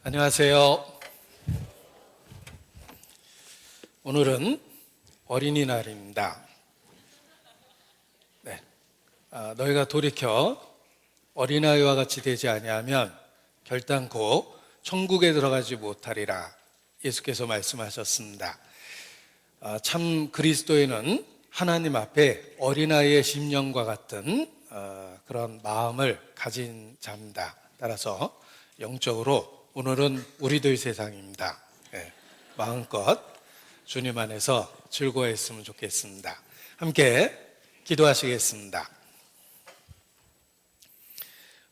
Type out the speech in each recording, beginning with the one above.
안녕하세요. 오늘은 어린이날입니다. 너희가 돌이켜 어린아이와 같이 되지 아니하면 결단코 천국에 들어가지 못하리라 예수께서 말씀하셨습니다. 참 그리스도인은 하나님 앞에 어린아이의 심령과 같은 그런 마음을 가진 자입니다. 따라서 영적으로 오늘은 우리들 세상입니다. 마음껏 주님 안에서 즐거워했으면 좋겠습니다. 함께 기도하시겠습니다.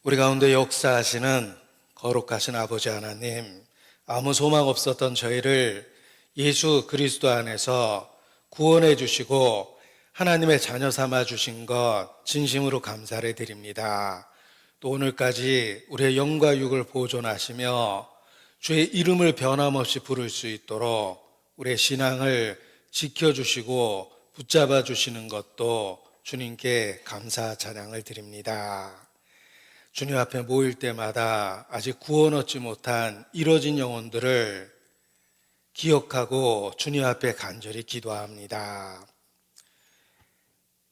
우리 가운데 역사하시는 거룩하신 아버지 하나님, 아무 소망 없었던 저희를 예수 그리스도 안에서 구원해 주시고 하나님의 자녀 삼아 주신 것 진심으로 감사를 드립니다. 또 오늘까지 우리의 영과 육을 보존하시며 주의 이름을 변함없이 부를 수 있도록 우리의 신앙을 지켜주시고 붙잡아 주시는 것도 주님께 감사 찬양을 드립니다. 주님 앞에 모일 때마다 아직 구원 얻지 못한 이뤄진 영혼들을 기억하고 주님 앞에 간절히 기도합니다.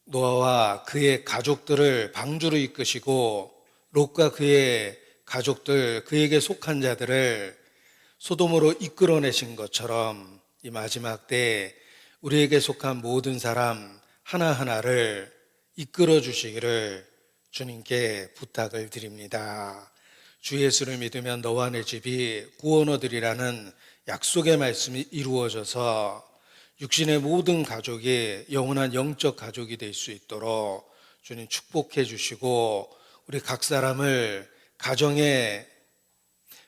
노아와 그의 가족들을 방주로 이끄시고 롯과 그의 가족들, 그에게 속한 자들을 소돔으로 이끌어내신 것처럼 이 마지막 때에 우리에게 속한 모든 사람 하나하나를 이끌어 주시기를 주님께 부탁을 드립니다. 주 예수를 믿으면 너와 내 집이 구원 얻으리라는 약속의 말씀이 이루어져서 육신의 모든 가족이 영원한 영적 가족이 될 수 있도록 주님 축복해 주시고 우리 각 사람을 가정의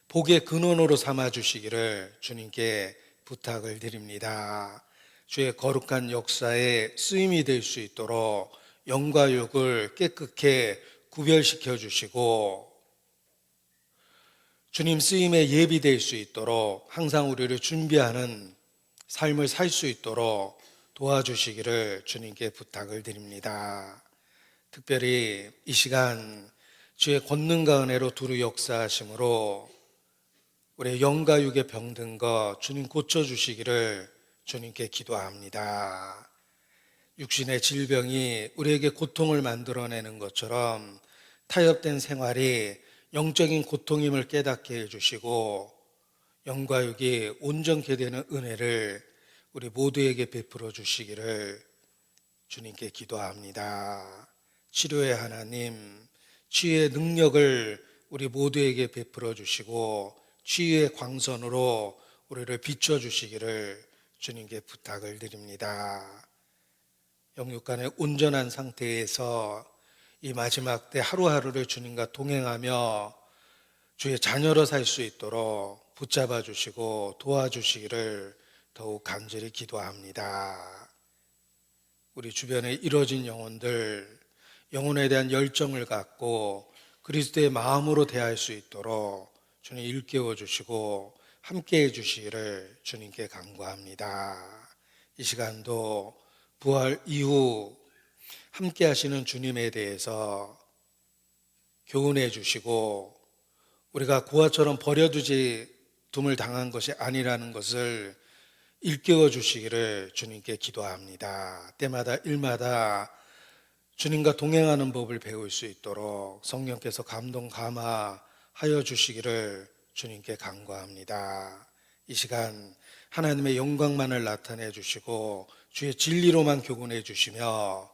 복의 근원으로 삼아 주시기를 주님께 부탁을 드립니다. 주의 거룩한 역사에 쓰임이 될 수 있도록 영과 육을 깨끗게 구별시켜 주시고 주님 쓰임에 예비될 수 있도록 항상 우리를 준비하는 삶을 살 수 있도록 도와주시기를 주님께 부탁을 드립니다. 특별히 이 시간 주의 권능과 은혜로 두루 역사하심으로 우리의 영과 육에 병든 것 주님 고쳐주시기를 주님께 기도합니다. 육신의 질병이 우리에게 고통을 만들어내는 것처럼 타협된 생활이 영적인 고통임을 깨닫게 해주시고 영과 육이 온전케 되는 은혜를 우리 모두에게 베풀어 주시기를 주님께 기도합니다. 치료의 하나님, 치유의 능력을 우리 모두에게 베풀어 주시고 치유의 광선으로 우리를 비춰 주시기를 주님께 부탁을 드립니다. 영육간의 온전한 상태에서 이 마지막 때 하루하루를 주님과 동행하며 주의 자녀로 살 수 있도록 붙잡아 주시고 도와주시기를 더욱 간절히 기도합니다. 우리 주변에 이뤄진 영혼들, 영혼에 대한 열정을 갖고 그리스도의 마음으로 대할 수 있도록 주님 일깨워 주시고 함께 해 주시기를 주님께 간구합니다. 이 시간도 부활 이후 함께 하시는 주님에 대해서 교훈해 주시고 우리가 고아처럼 버려두지 둠을 당한 것이 아니라는 것을 일깨워 주시기를 주님께 기도합니다. 때마다 일마다 주님과 동행하는 법을 배울 수 있도록 성령께서 감동 감화하여 주시기를 주님께 간구합니다. 이 시간 하나님의 영광만을 나타내 주시고 주의 진리로만 교훈해 주시며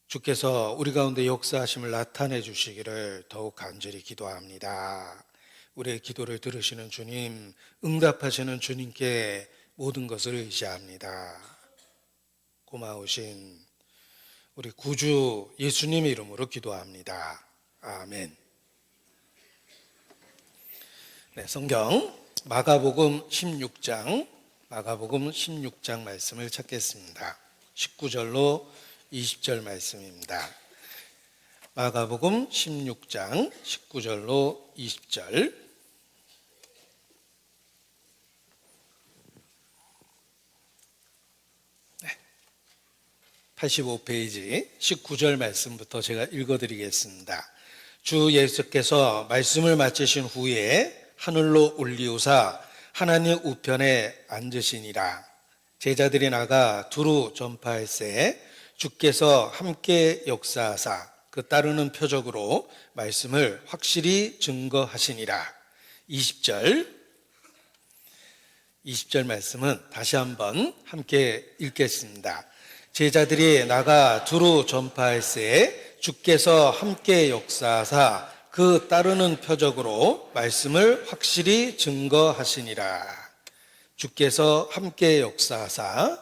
주께서 우리 가운데 역사하심을 나타내 주시기를 더욱 간절히 기도합니다. 우리의 기도를 들으시는 주님, 응답하시는 주님께 모든 것을 의지합니다. 고마우신 우리 구주 예수님의 이름으로 기도합니다. 아멘. 성경 마가복음 16장 말씀을 찾겠습니다. 19절로 20절 말씀입니다. 마가복음 16장 19절로 20절. 85페이지 19절 말씀부터 제가 읽어드리겠습니다. 주 예수께서 말씀을 마치신 후에 하늘로 올리우사 하나님 우편에 앉으시니라. 제자들이 나가 두루 전파할새 주께서 함께 역사하사 그 따르는 표적으로 말씀을 확실히 증거하시니라. 20절 말씀은 다시 한번 함께 읽겠습니다. 제자들이 나가 두루 전파할새 주께서 함께 역사하사 그 따르는 표적으로 말씀을 확실히 증거하시니라. 주께서 함께 역사하사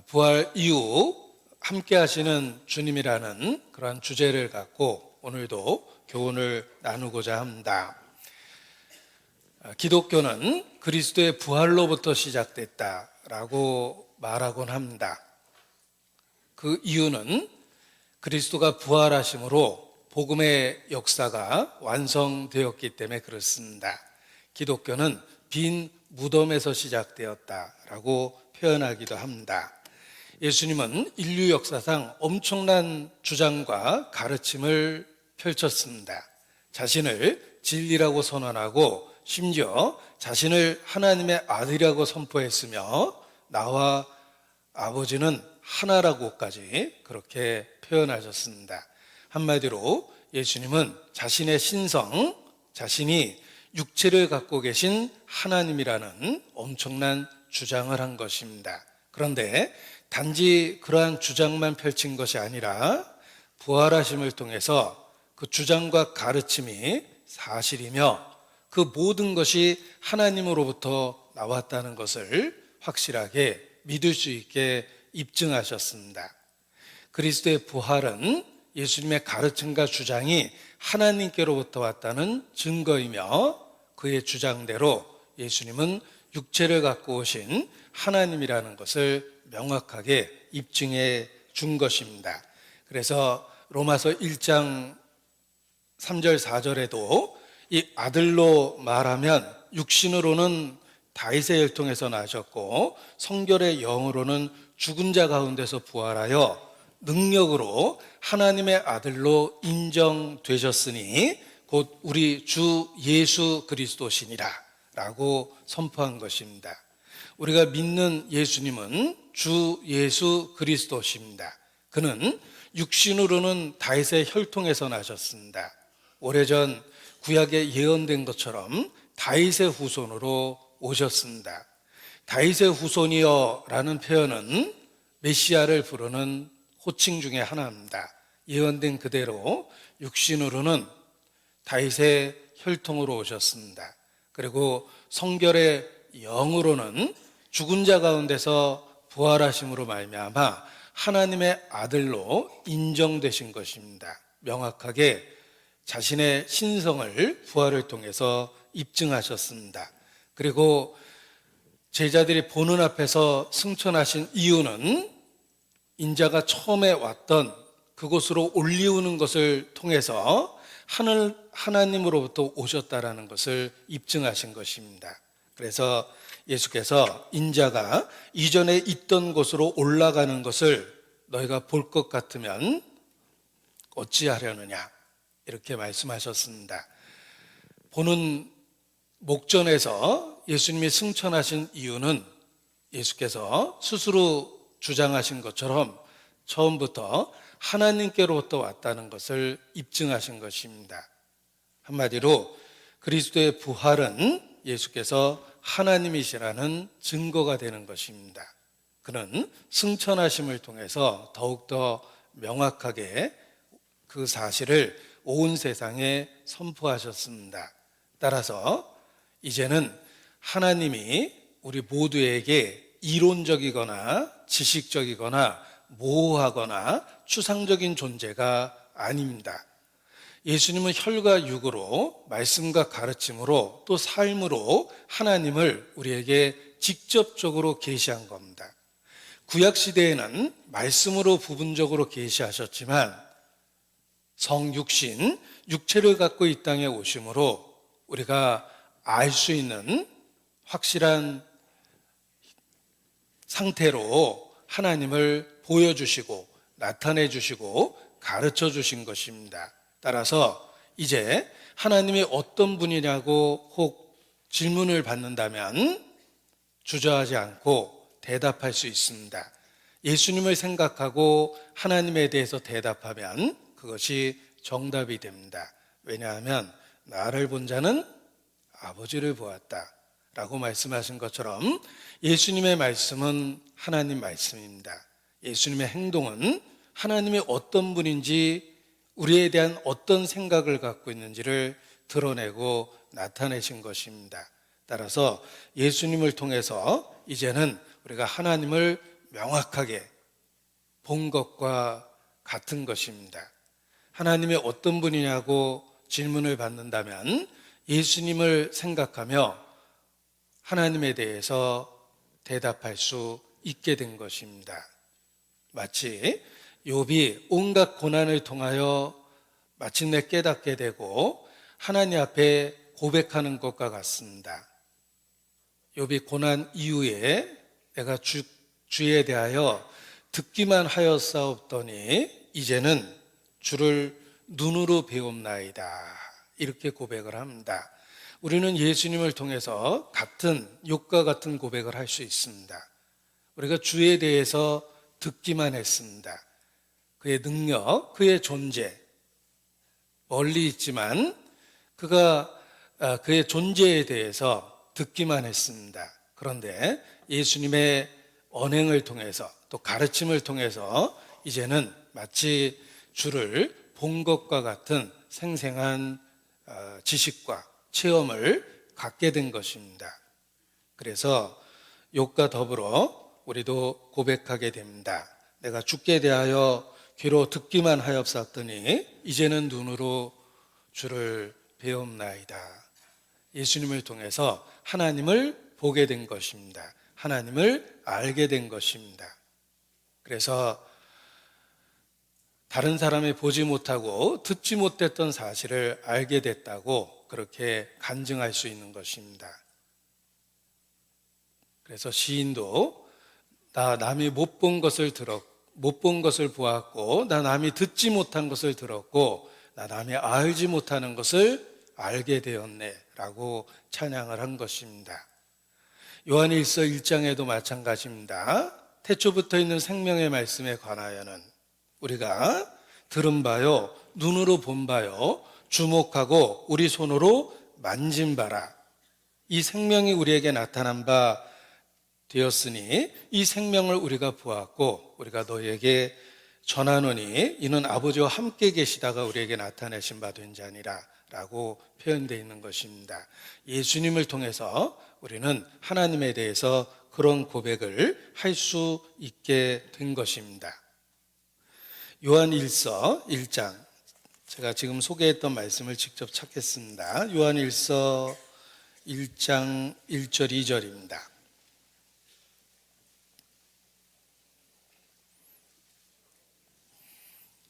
부활 이후 함께 하시는 주님이라는 그러한 주제를 갖고 오늘도 교훈을 나누고자 합니다. 기독교는 그리스도의 부활로부터 시작됐다라고 말하곤 합니다. 그 이유는 그리스도가 부활하심으로 복음의 역사가 완성되었기 때문에 그렇습니다. 기독교는 빈 무덤에서 시작되었다라고 표현하기도 합니다. 예수님은 인류 역사상 엄청난 주장과 가르침을 펼쳤습니다. 자신을 진리라고 선언하고 심지어 자신을 하나님의 아들이라고 선포했으며 나와 아버지는 하나라고까지 그렇게 표현하셨습니다. 한마디로 예수님은 자신의 신성, 자신이 육체를 갖고 계신 하나님이라는 엄청난 주장을 한 것입니다. 그런데 단지 그러한 주장만 펼친 것이 아니라 부활하심을 통해서 그 주장과 가르침이 사실이며 그 모든 것이 하나님으로부터 나왔다는 것을 확실하게 믿을 수 있게 입증하셨습니다. 그리스도의 부활은 예수님의 가르침과 주장이 하나님께로부터 왔다는 증거이며 그의 주장대로 예수님은 육체를 갖고 오신 하나님이라는 것을 명확하게 입증해 준 것입니다. 그래서 로마서 1장 3절 4절에도 이 아들로 말하면 육신으로는 다윗의 혈통에서 나셨고 성결의 영으로는 죽은 자 가운데서 부활하여 능력으로 하나님의 아들로 인정되셨으니 곧 우리 주 예수 그리스도시니라 라고 선포한 것입니다. 우리가 믿는 예수님은 주 예수 그리스도십니다. 그는 육신으로는 다윗의 혈통에서 나셨습니다. 오래전 구약에 예언된 것처럼 다윗의 후손으로 오셨습니다. 다윗의 후손이여 라는 표현은 메시아를 부르는 호칭 중에 하나입니다. 예언된 그대로 육신으로는 다윗의 혈통으로 오셨습니다. 그리고 성결의 영으로는 죽은 자 가운데서 부활하심으로 말미암아 하나님의 아들로 인정되신 것입니다. 명확하게 자신의 신성을 부활을 통해서 입증하셨습니다. 그리고 제자들이 보는 앞에서 승천하신 이유는 인자가 처음에 왔던 그곳으로 올리우는 것을 통해서 하나님으로부터 오셨다라는 것을 입증하신 것입니다. 그래서 예수께서 인자가 이전에 있던 곳으로 올라가는 것을 너희가 볼 것 같으면 어찌하려느냐 이렇게 말씀하셨습니다. 보는 목전에서 예수님이 승천하신 이유는 예수께서 스스로 주장하신 것처럼 처음부터 하나님께로부터 왔다는 것을 입증하신 것입니다. 한마디로 그리스도의 부활은 예수께서 하나님이시라는 증거가 되는 것입니다. 그는 승천하심을 통해서 더욱더 명확하게 그 사실을 온 세상에 선포하셨습니다. 따라서 이제는 하나님이 우리 모두에게 이론적이거나 지식적이거나 모호하거나 추상적인 존재가 아닙니다. 예수님은 혈과 육으로 말씀과 가르침으로 또 삶으로 하나님을 우리에게 직접적으로 계시한 겁니다. 구약시대에는 말씀으로 부분적으로 계시하셨지만 성육신, 육체를 갖고 이 땅에 오심으로 우리가 알 수 있는 확실한 상태로 하나님을 보여주시고 나타내 주시고 가르쳐 주신 것입니다. 따라서 이제 하나님이 어떤 분이냐고 혹 질문을 받는다면 주저하지 않고 대답할 수 있습니다. 예수님을 생각하고 하나님에 대해서 대답하면 그것이 정답이 됩니다. 왜냐하면 나를 본 자는 아버지를 보았다 라고 말씀하신 것처럼 예수님의 말씀은 하나님 말씀입니다. 예수님의 행동은 하나님이 어떤 분인지, 우리에 대한 어떤 생각을 갖고 있는지를 드러내고 나타내신 것입니다. 따라서 예수님을 통해서 이제는 우리가 하나님을 명확하게 본 것과 같은 것입니다. 하나님이 어떤 분이냐고 질문을 받는다면 예수님을 생각하며 하나님에 대해서 대답할 수 있게 된 것입니다. 마치 욥이 온갖 고난을 통하여 마침내 깨닫게 되고 하나님 앞에 고백하는 것과 같습니다. 욥이 고난 이후에 내가 주에 대하여 듣기만 하였사옵더니 이제는 주를 눈으로 배움나이다, 이렇게 고백을 합니다. 우리는 예수님을 통해서 같은 욥과 같은 고백을 할 수 있습니다. 우리가 주에 대해서 듣기만 했습니다. 그의 능력, 그의 존재, 멀리 있지만 그의 존재에 대해서 듣기만 했습니다. 그런데 예수님의 언행을 통해서 또 가르침을 통해서 이제는 마치 주를 본 것과 같은 생생한 지식과 체험을 갖게 된 것입니다. 그래서 욥과 더불어 우리도 고백하게 됩니다. 내가 주께 대하여 귀로 듣기만 하였사더니 이제는 눈으로 주를 배움나이다. 예수님을 통해서 하나님을 보게 된 것입니다. 하나님을 알게 된 것입니다. 그래서 다른 사람이 보지 못하고 듣지 못했던 사실을 알게 됐다고 그렇게 간증할 수 있는 것입니다. 그래서 시인도 나 남이 못 본 것을 보았고, 나 남이 듣지 못한 것을 들었고, 나 남이 알지 못하는 것을 알게 되었네 라고 찬양을 한 것입니다. 요한일서 1장에도 마찬가지입니다. 태초부터 있는 생명의 말씀에 관하여는 우리가 들은 바요, 눈으로 본 바요, 주목하고 우리 손으로 만진 바라. 이 생명이 우리에게 나타난 바 되었으니 이 생명을 우리가 보았고 우리가 너희에게 전하노니 이는 아버지와 함께 계시다가 우리에게 나타내신 바 된 자니라 라고 표현되어 있는 것입니다. 예수님을 통해서 우리는 하나님에 대해서 그런 고백을 할 수 있게 된 것입니다. 요한일서 1장, 제가 지금 소개했던 말씀을 직접 찾겠습니다. 요한일서 1장 1절 2절입니다.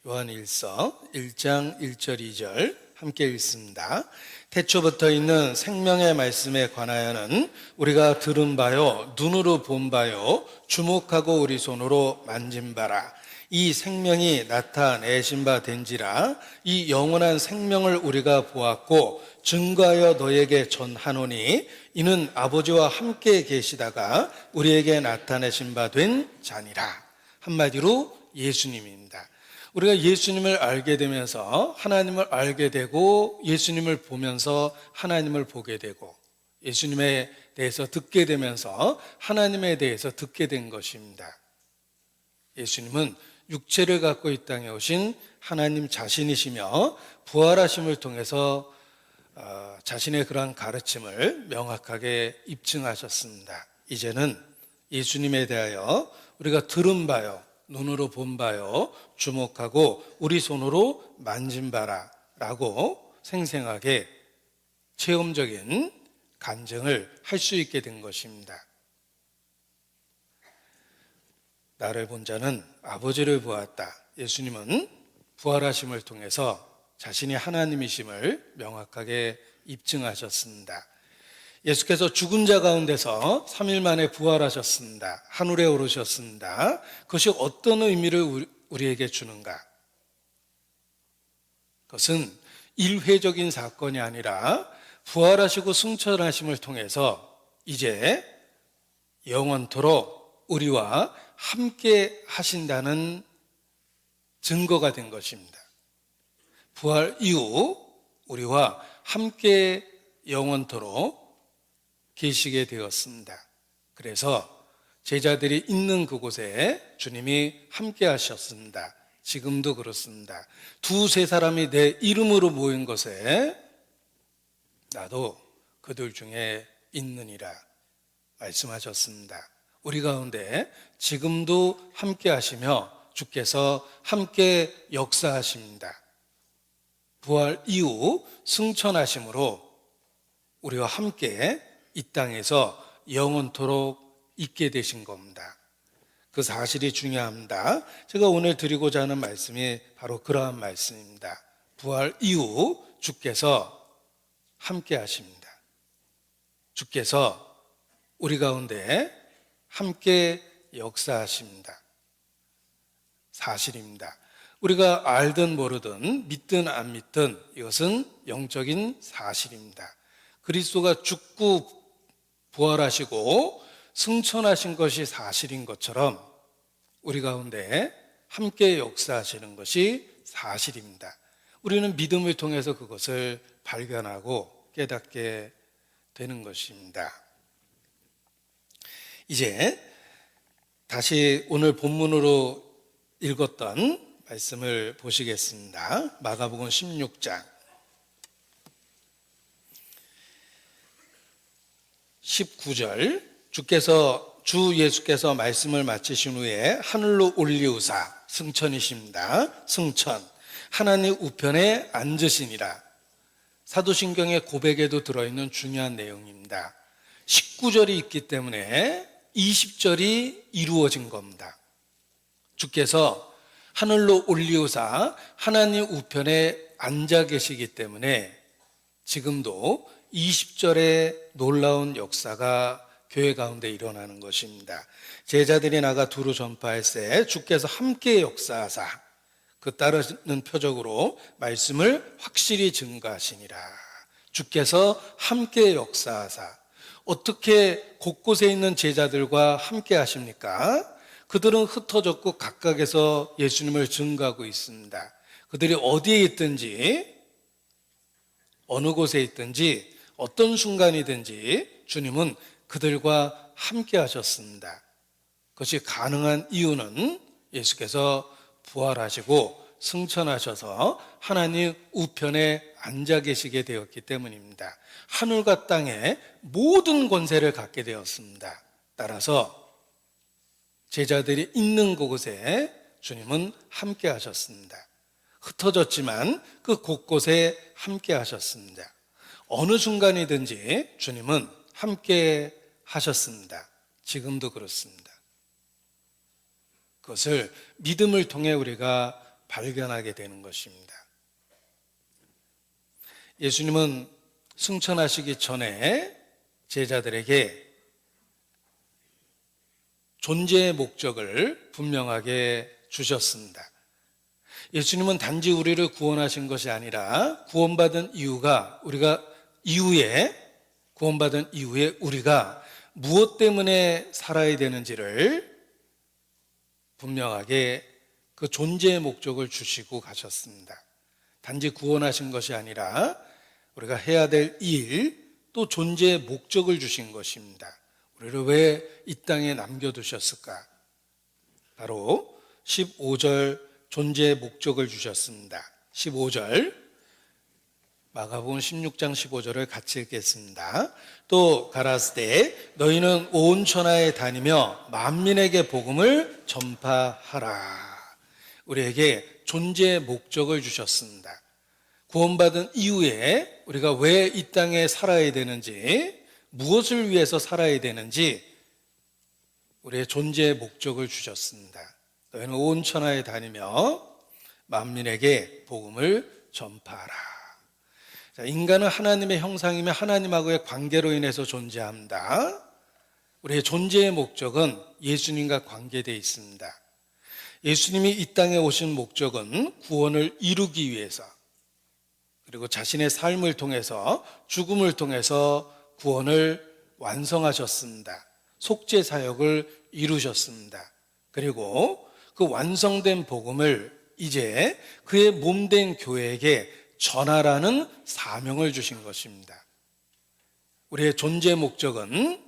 요한일서 1장 1절 2절 함께 읽습니다. 태초부터 있는 생명의 말씀에 관하여는 우리가 들은 바요, 눈으로 본 바요, 주목하고 우리 손으로 만진 바라. 이 생명이 나타내신 바 된지라. 이 영원한 생명을 우리가 보았고 증거하여 너에게 전하노니 이는 아버지와 함께 계시다가 우리에게 나타내신 바 된 자니라. 한마디로 예수님입니다. 우리가 예수님을 알게 되면서 하나님을 알게 되고, 예수님을 보면서 하나님을 보게 되고, 예수님에 대해서 듣게 되면서 하나님에 대해서 듣게 된 것입니다. 예수님은 육체를 갖고 이 땅에 오신 하나님 자신이시며 부활하심을 통해서 자신의 그러한 가르침을 명확하게 입증하셨습니다. 이제는 예수님에 대하여 우리가 들은 바요, 눈으로 본 바요, 주목하고 우리 손으로 만진 바라 라고 생생하게 체험적인 간증을 할 수 있게 된 것입니다. 나를 본 자는 아버지를 보았다. 예수님은 부활하심을 통해서 자신이 하나님이심을 명확하게 입증하셨습니다. 예수께서 죽은 자 가운데서 3일 만에 부활하셨습니다. 하늘에 오르셨습니다. 그것이 어떤 의미를 우리에게 주는가? 그것은 일회적인 사건이 아니라 부활하시고 승천하심을 통해서 이제 영원토록 우리와 함께 하신다는 증거가 된 것입니다. 부활 이후 우리와 함께 영원토록 계시게 되었습니다. 그래서 제자들이 있는 그곳에 주님이 함께 하셨습니다. 지금도 그렇습니다. 두세 사람이 내 이름으로 모인 것에 나도 그들 중에 있느니라 말씀하셨습니다. 우리 가운데 지금도 함께 하시며 주께서 함께 역사하십니다. 부활 이후 승천하심으로 우리와 함께 이 땅에서 영원토록 있게 되신 겁니다. 그 사실이 중요합니다. 제가 오늘 드리고자 하는 말씀이 바로 그러한 말씀입니다. 부활 이후 주께서 함께 하십니다. 주께서 우리 가운데 함께 역사하십니다. 사실입니다. 우리가 알든 모르든 믿든 안 믿든 이것은 영적인 사실입니다. 그리스도가 죽고 부활하시고 승천하신 것이 사실인 것처럼 우리 가운데 함께 역사하시는 것이 사실입니다. 우리는 믿음을 통해서 그것을 발견하고 깨닫게 되는 것입니다. 이제 다시 오늘 본문으로 읽었던 말씀을 보시겠습니다. 마가복음 16장 19절 주 예수께서 말씀을 마치신 후에 하늘로 올리우사 승천이십니다. 승천 하나님 우편에 앉으시니라. 사도신경의 고백에도 들어있는 중요한 내용입니다. 19절이 있기 때문에 20절이 이루어진 겁니다. 주께서 하늘로 올리우사 하나님 우편에 앉아 계시기 때문에 지금도 20절의 놀라운 역사가 교회 가운데 일어나는 것입니다. 제자들이 나가 두루 전파할세 주께서 함께 역사하사 그 따르는 표적으로 말씀을 확실히 증거하시니라. 주께서 함께 역사하사 어떻게 곳곳에 있는 제자들과 함께 하십니까? 그들은 흩어졌고 각각에서 예수님을 증거하고 있습니다. 그들이 어디에 있든지 어느 곳에 있든지 어떤 순간이든지 주님은 그들과 함께 하셨습니다. 그것이 가능한 이유는 예수께서 부활하시고 승천하셔서 하나님 우편에 앉아 계시게 되었기 때문입니다. 하늘과 땅의 모든 권세를 갖게 되었습니다. 따라서 제자들이 있는 곳에 주님은 함께 하셨습니다. 흩어졌지만 그 곳곳에 함께 하셨습니다. 어느 순간이든지 주님은 함께 하셨습니다. 지금도 그렇습니다. 그것을 믿음을 통해 우리가 발견하게 되는 것입니다. 예수님은 승천하시기 전에 제자들에게 존재의 목적을 분명하게 주셨습니다. 예수님은 단지 우리를 구원하신 것이 아니라 구원받은 이후에 우리가 무엇 때문에 살아야 되는지를 분명하게 그 존재의 목적을 주시고 가셨습니다. 단지 구원하신 것이 아니라 우리가 해야 될 일, 또 존재의 목적을 주신 것입니다. 우리를 왜 이 땅에 남겨두셨을까? 바로 15절 존재의 목적을 주셨습니다. 15절 마가복음 16장 15절을 같이 읽겠습니다. 또 가라사대 너희는 온 천하에 다니며 만민에게 복음을 전파하라. 우리에게 존재의 목적을 주셨습니다. 구원받은 이후에 우리가 왜 이 땅에 살아야 되는지, 무엇을 위해서 살아야 되는지 우리의 존재의 목적을 주셨습니다. 너희는 온 천하에 다니며 만민에게 복음을 전파하라. 자, 인간은 하나님의 형상이며 하나님하고의 관계로 인해서 존재합니다. 우리의 존재의 목적은 예수님과 관계되어 있습니다. 예수님이 이 땅에 오신 목적은 구원을 이루기 위해서, 그리고 자신의 삶을 통해서, 죽음을 통해서 구원을 완성하셨습니다. 속죄 사역을 이루셨습니다. 그리고 그 완성된 복음을 이제 그의 몸된 교회에게 전하라는 사명을 주신 것입니다. 우리의 존재 목적은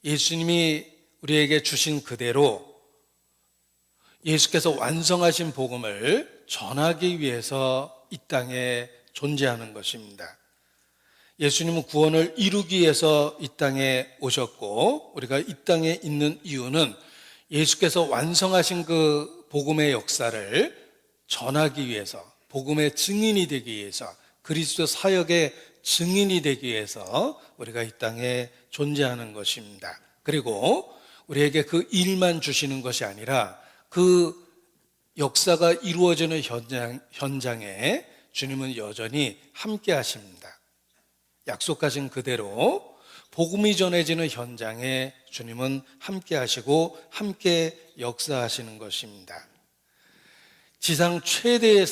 예수님이 우리에게 주신 그대로 예수께서 완성하신 복음을 전하기 위해서 이 땅에 존재하는 것입니다. 예수님은 구원을 이루기 위해서 이 땅에 오셨고, 우리가 이 땅에 있는 이유는 예수께서 완성하신 그 복음의 역사를 전하기 위해서, 복음의 증인이 되기 위해서, 그리스도 사역의 증인이 되기 위해서 우리가 이 땅에 존재하는 것입니다. 그리고 우리에게 그 일만 주시는 것이 아니라 그 역사가 이루어지는 현장에 주님은 여전히 함께 하십니다. 약속하신 그대로 복음이 전해지는 현장에 주님은 함께 하시고 함께 역사하시는 것입니다. 지상 최대의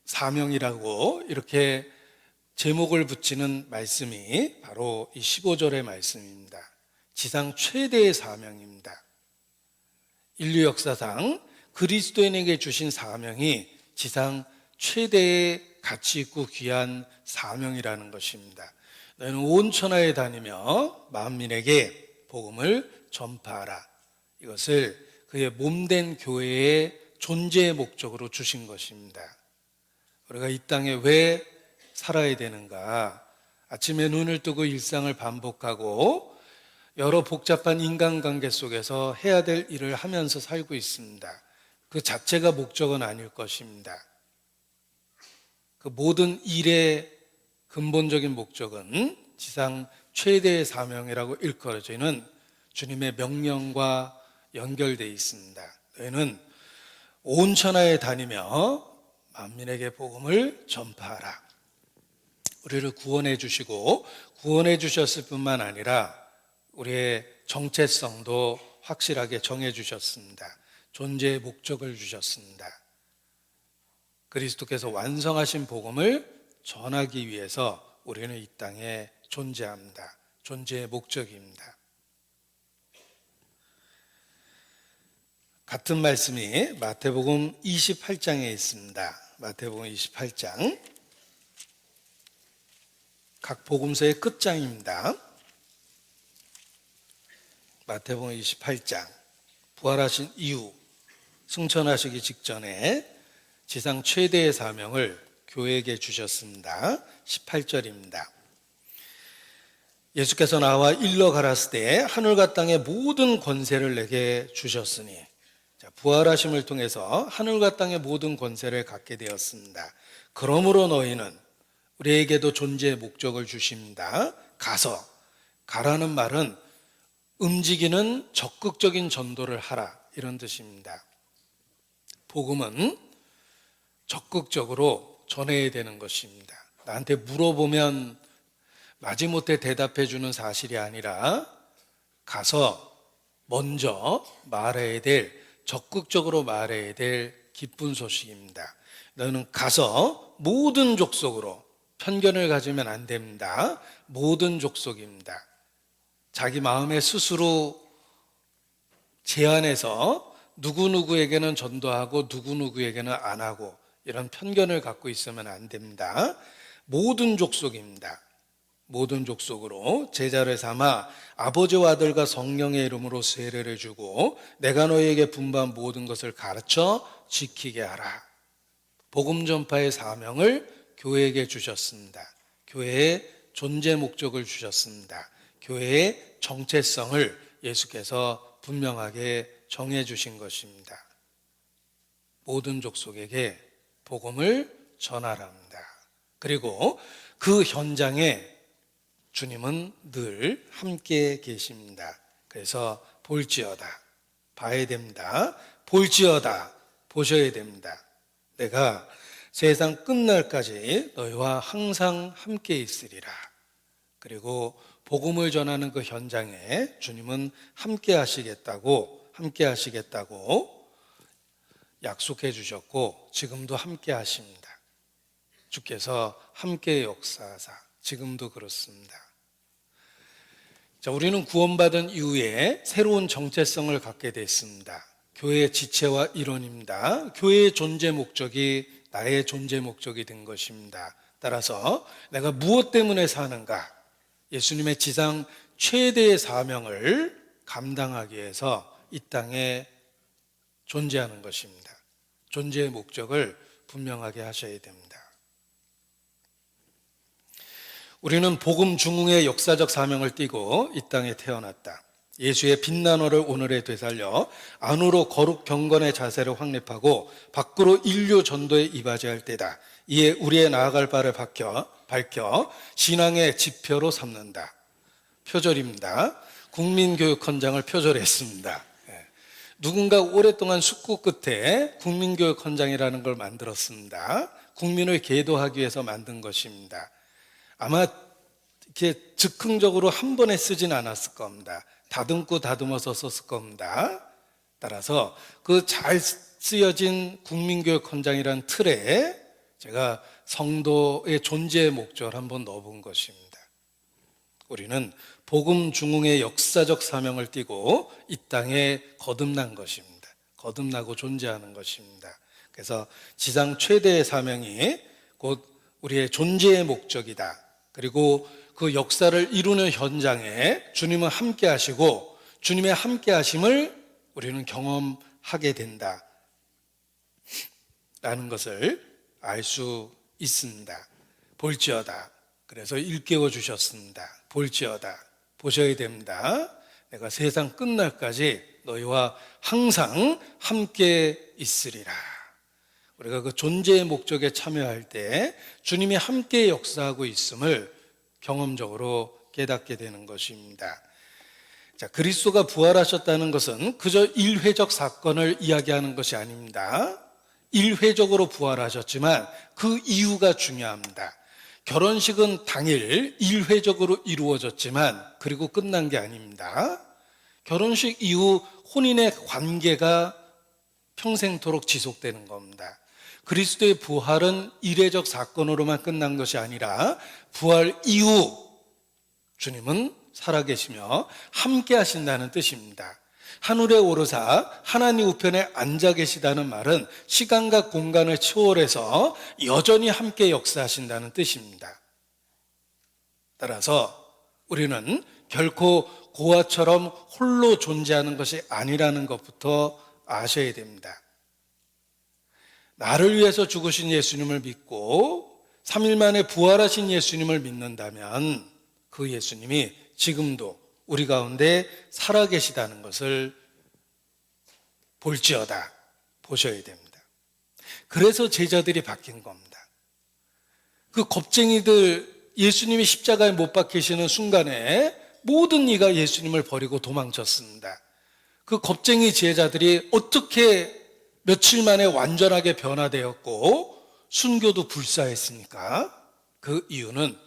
사명이라고 이렇게 제목을 붙이는 말씀이 바로 이 15절의 말씀입니다. 지상 최대의 사명입니다. 인류 역사상 그리스도인에게 주신 사명이 지상 최대의 가치 있고 귀한 사명이라는 것입니다. 너희는 온 천하에 다니며 만민에게 복음을 전파하라. 이것을 그의 몸된 교회의 존재의 목적으로 주신 것입니다. 우리가 이 땅에 왜 살아야 되는가? 아침에 눈을 뜨고 일상을 반복하고 여러 복잡한 인간관계 속에서 해야 될 일을 하면서 살고 있습니다. 그 자체가 목적은 아닐 것입니다. 그 모든 일의 근본적인 목적은 지상 최대의 사명이라고 일컬어지는 주님의 명령과 연결되어 있습니다. 너희는 온 천하에 다니며 만민에게 복음을 전파하라. 우리를 구원해 주시고 구원해 주셨을 뿐만 아니라 우리의 정체성도 확실하게 정해 주셨습니다. 존재의 목적을 주셨습니다. 그리스도께서 완성하신 복음을 전하기 위해서 우리는 이 땅에 존재합니다. 존재의 목적입니다. 같은 말씀이 마태복음 28장에 있습니다. 마태복음 28장, 각 복음서의 끝장입니다. 마태복음 28장, 부활하신 이후 승천하시기 직전에 지상 최대의 사명을 교회에게 주셨습니다. 18절입니다. 예수께서 나와 일러 가라사대 하늘과 땅의 모든 권세를 내게 주셨으니, 부활하심을 통해서 하늘과 땅의 모든 권세를 갖게 되었습니다. 그러므로 너희는, 우리에게도 존재의 목적을 주십니다. 가라는 말은 움직이는 적극적인 전도를 하라, 이런 뜻입니다. 복음은 적극적으로 전해야 되는 것입니다. 나한테 물어보면 마지못해 대답해 주는 사실이 아니라 가서 먼저 말해야 될, 적극적으로 말해야 될 기쁜 소식입니다. 너는 가서 모든 족속으로, 편견을 가지면 안 됩니다. 모든 족속입니다. 자기 마음에 스스로 제한해서 누구누구에게는 전도하고 누구누구에게는 안 하고 이런 편견을 갖고 있으면 안 됩니다. 모든 족속입니다. 모든 족속으로 제자를 삼아 아버지와 아들과 성령의 이름으로 세례를 주고 내가 너희에게 분부한 모든 것을 가르쳐 지키게 하라. 복음 전파의 사명을 교회에게 주셨습니다. 교회의 존재 목적을 주셨습니다. 교회의 정체성을 예수께서 분명하게 정해 주신 것입니다. 모든 족속에게 복음을 전하랍니다. 그리고 그 현장에 주님은 늘 함께 계십니다. 그래서 볼지어다, 봐야 됩니다. 볼지어다, 보셔야 됩니다. 내가 세상 끝날까지 너희와 항상 함께 있으리라. 그리고 복음을 전하는 그 현장에 주님은 함께 하시겠다고 약속해 주셨고 지금도 함께 하십니다. 주께서 함께 역사하사 지금도 그렇습니다. 자, 우리는 구원받은 이후에 새로운 정체성을 갖게 됐습니다. 교회의 지체와 일원입니다. 교회의 존재 목적이 나의 존재 목적이 된 것입니다. 따라서 내가 무엇 때문에 사는가? 예수님의 지상 최대의 사명을 감당하기 위해서 이 땅에 존재하는 것입니다. 존재의 목적을 분명하게 하셔야 됩니다. 우리는 복음 중흥의 역사적 사명을 띠고 이 땅에 태어났다. 예수의 빛난 어를 오늘에 되살려 안으로 거룩 경건의 자세를 확립하고 밖으로 인류 전도에 이바지할 때다. 이에 우리의 나아갈 바를 밝혀 신앙의 지표로 삼는다. 표절입니다. 국민교육헌장을 표절했습니다. 누군가 오랫동안 숙고 끝에 국민교육헌장이라는 걸 만들었습니다. 국민을 계도하기 위해서 만든 것입니다. 아마 이렇게 즉흥적으로 한 번에 쓰진 않았을 겁니다. 다듬고 다듬어서 썼을 겁니다. 따라서 그 잘 쓰여진 국민교육헌장이라는 틀에 제가 성도의 존재의 목적을 한번 넣어본 것입니다. 우리는 복음 중흥의 역사적 사명을 띠고 이 땅에 거듭난 것입니다. 거듭나고 존재하는 것입니다. 그래서 지상 최대의 사명이 곧 우리의 존재의 목적이다. 그리고 그 역사를 이루는 현장에 주님은 함께 하시고 주님의 함께 하심을 우리는 경험하게 된다 라는 것을 알 수 있습니다. 볼지어다. 그래서 일깨워 주셨습니다. 볼지어다. 보셔야 됩니다. 내가 세상 끝날까지 너희와 항상 함께 있으리라. 우리가 그 존재의 목적에 참여할 때 주님이 함께 역사하고 있음을 경험적으로 깨닫게 되는 것입니다. 자, 그리스도가 부활하셨다는 것은 그저 일회적 사건을 이야기하는 것이 아닙니다. 일회적으로 부활하셨지만 그 이유가 중요합니다. 결혼식은 당일 일회적으로 이루어졌지만 그리고 끝난 게 아닙니다. 결혼식 이후 혼인의 관계가 평생토록 지속되는 겁니다. 그리스도의 부활은 일회적 사건으로만 끝난 것이 아니라 부활 이후 주님은 살아계시며 함께 하신다는 뜻입니다. 하늘에 오르사 하나님 우편에 앉아 계시다는 말은 시간과 공간을 초월해서 여전히 함께 역사하신다는 뜻입니다. 따라서 우리는 결코 고아처럼 홀로 존재하는 것이 아니라는 것부터 아셔야 됩니다. 나를 위해서 죽으신 예수님을 믿고 3일 만에 부활하신 예수님을 믿는다면 그 예수님이 지금도 우리 가운데 살아계시다는 것을 볼지어다 보셔야 됩니다. 그래서 제자들이 바뀐 겁니다. 그 겁쟁이들 예수님이 십자가에 못 박히시는 순간에 모든 이가 예수님을 버리고 도망쳤습니다. 그 겁쟁이 제자들이 어떻게 며칠 만에 완전하게 변화되었고 순교도 불사했습니까? 그 이유는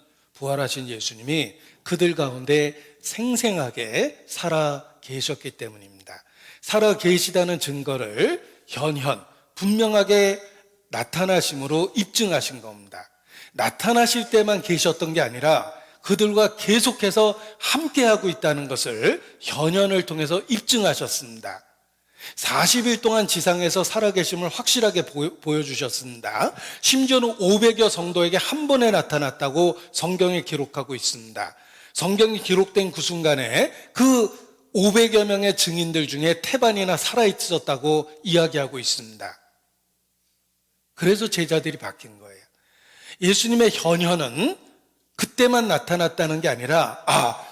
부활하신 예수님이 그들 가운데 생생하게 살아 계셨기 때문입니다. 살아 계시다는 증거를 현현 분명하게 나타나심으로 입증하신 겁니다. 나타나실 때만 계셨던 게 아니라 그들과 계속해서 함께하고 있다는 것을 현현을 통해서 입증하셨습니다. 40일 동안 지상에서 살아계심을 확실하게 보여주셨습니다. 심지어는 500여 성도에게 한 번에 나타났다고 성경에 기록하고 있습니다. 성경이 기록된 그 순간에 그 500여 명의 증인들 중에 태반이나 살아있었다고 이야기하고 있습니다. 그래서 제자들이 바뀐 거예요. 예수님의 현현은 그때만 나타났다는 게 아니라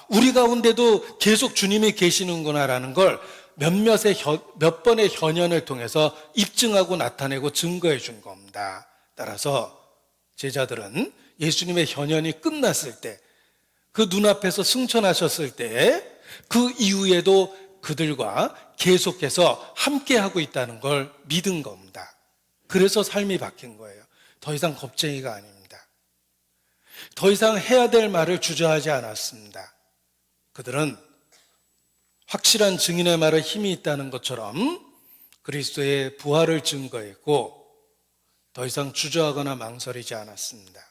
우리 가운데도 계속 주님이 계시는구나라는 걸 몇 번의 현현을 통해서 입증하고 나타내고 증거해 준 겁니다. 따라서 제자들은 예수님의 현현이 끝났을 때, 그 눈앞에서 승천하셨을 때, 그 이후에도 그들과 계속해서 함께하고 있다는 걸 믿은 겁니다. 그래서 삶이 바뀐 거예요. 더 이상 겁쟁이가 아닙니다. 더 이상 해야 될 말을 주저하지 않았습니다. 그들은 확실한 증인의 말에 힘이 있다는 것처럼 그리스도의 부활을 증거했고 더 이상 주저하거나 망설이지 않았습니다.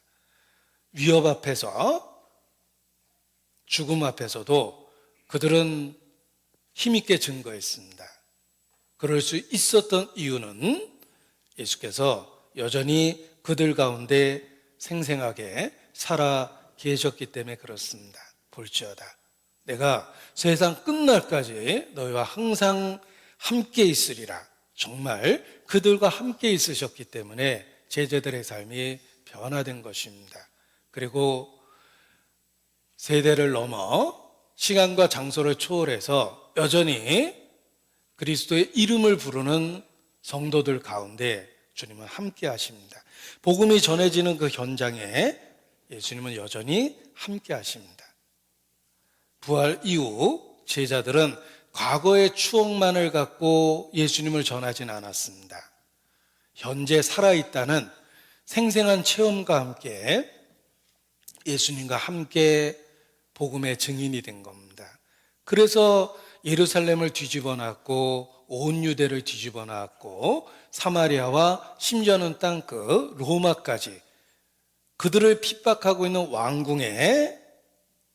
위협 앞에서, 죽음 앞에서도 그들은 힘있게 증거했습니다. 그럴 수 있었던 이유는 예수께서 여전히 그들 가운데 생생하게 살아 계셨기 때문에 그렇습니다. 볼지어다 내가 세상 끝날까지 너희와 항상 함께 있으리라. 정말 그들과 함께 있으셨기 때문에 제자들의 삶이 변화된 것입니다. 그리고 세대를 넘어 시간과 장소를 초월해서 여전히 그리스도의 이름을 부르는 성도들 가운데 주님은 함께 하십니다. 복음이 전해지는 그 현장에 예수님은 여전히 함께 하십니다. 부활 이후 제자들은 과거의 추억만을 갖고 예수님을 전하진 않았습니다. 현재 살아있다는 생생한 체험과 함께 예수님과 함께 복음의 증인이 된 겁니다. 그래서 예루살렘을 뒤집어 놨고 온 유대를 뒤집어 놨고 사마리아와 심지어는 땅끝 로마까지 그들을 핍박하고 있는 왕궁의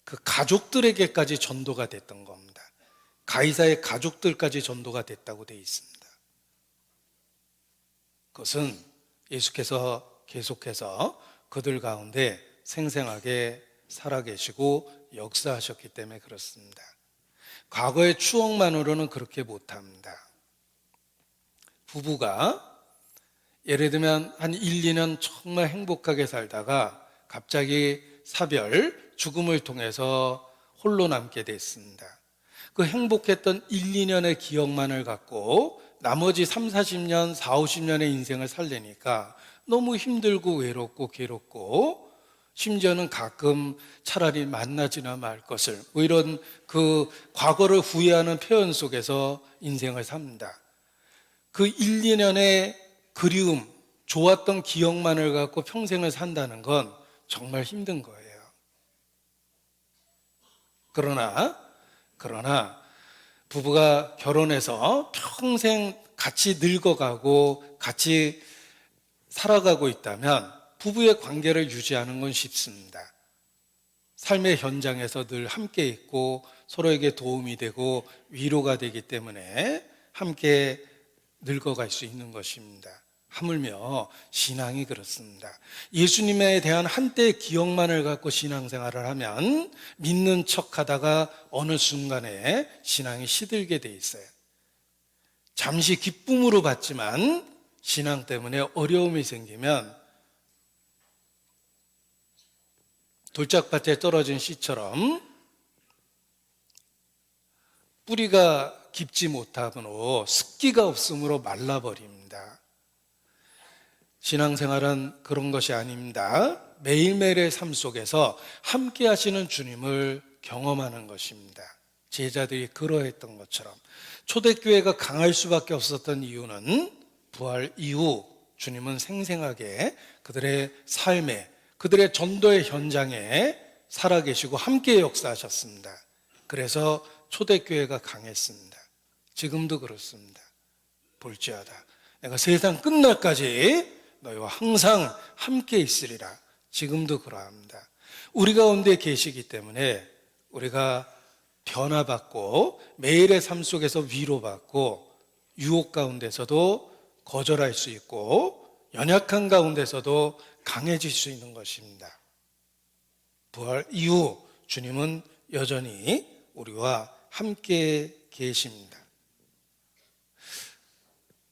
그 가족들에게까지 전도가 됐던 겁니다. 가이사의 가족들까지 전도가 됐다고 되어 있습니다. 그것은 예수께서 계속해서 그들 가운데 생생하게 살아계시고 역사하셨기 때문에 그렇습니다. 과거의 추억만으로는 그렇게 못합니다. 부부가 예를 들면 한 1, 2년 정말 행복하게 살다가 갑자기 사별, 죽음을 통해서 홀로 남게 됐습니다. 그 행복했던 1, 2년의 기억만을 갖고 나머지 3, 40년, 4, 50년의 인생을 살려니까 너무 힘들고 외롭고 괴롭고 심지어는 가끔 차라리 만나지나 말 것을 이런 그 과거를 후회하는 표현 속에서 인생을 삽니다. 그 1, 2년의 그리움, 좋았던 기억만을 갖고 평생을 산다는 건 정말 힘든 거예요. 그러나 부부가 결혼해서 평생 같이 늙어가고 같이 살아가고 있다면 부부의 관계를 유지하는 건 쉽습니다. 삶의 현장에서 늘 함께 있고 서로에게 도움이 되고 위로가 되기 때문에 함께 늙어갈 수 있는 것입니다. 하물며 신앙이 그렇습니다. 예수님에 대한 한때의 기억만을 갖고 신앙생활을 하면 믿는 척하다가 어느 순간에 신앙이 시들게 돼 있어요. 잠시 기쁨으로 받지만 신앙 때문에 어려움이 생기면 돌짝밭에 떨어진 씨처럼 뿌리가 깊지 못하므로 습기가 없으므로 말라버립니다. 신앙생활은 그런 것이 아닙니다. 매일매일의 삶 속에서 함께 하시는 주님을 경험하는 것입니다. 제자들이 그러했던 것처럼 초대교회가 강할 수밖에 없었던 이유는 부활 이후 주님은 생생하게 그들의 삶에 그들의 전도의 현장에 살아계시고 함께 역사하셨습니다. 그래서 초대교회가 강했습니다. 지금도 그렇습니다. 볼지어다 내가 세상 끝날까지 너희와 항상 함께 있으리라. 지금도 그러합니다. 우리 가운데 계시기 때문에 우리가 변화받고 매일의 삶 속에서 위로받고 유혹 가운데서도 거절할 수 있고 연약한 가운데서도 강해질 수 있는 것입니다. 부활 이후 주님은 여전히 우리와 함께 계십니다.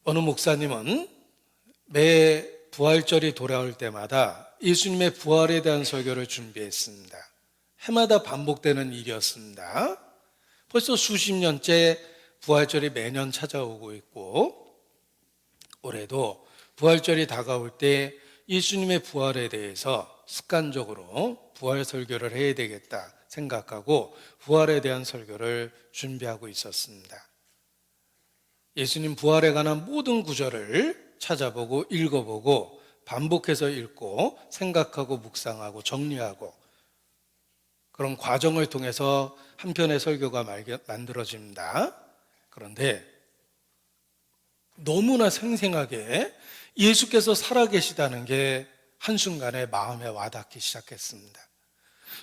어느 목사님은 매 부활절이 돌아올 때마다 예수님의 부활에 대한 설교를 준비했습니다. 해마다 반복되는 일이었습니다. 벌써 수십 년째 부활절이 매년 찾아오고 있고 올해도 부활절이 다가올 때 예수님의 부활에 대해서 습관적으로 부활 설교를 해야 되겠다 생각하고 부활에 대한 설교를 준비하고 있었습니다. 예수님 부활에 관한 모든 구절을 찾아보고 읽어보고 반복해서 읽고 생각하고 묵상하고 정리하고 그런 과정을 통해서 한 편의 설교가 만들어집니다. 그런데 너무나 생생하게 예수께서 살아계시다는 게 한순간에 마음에 와닿기 시작했습니다.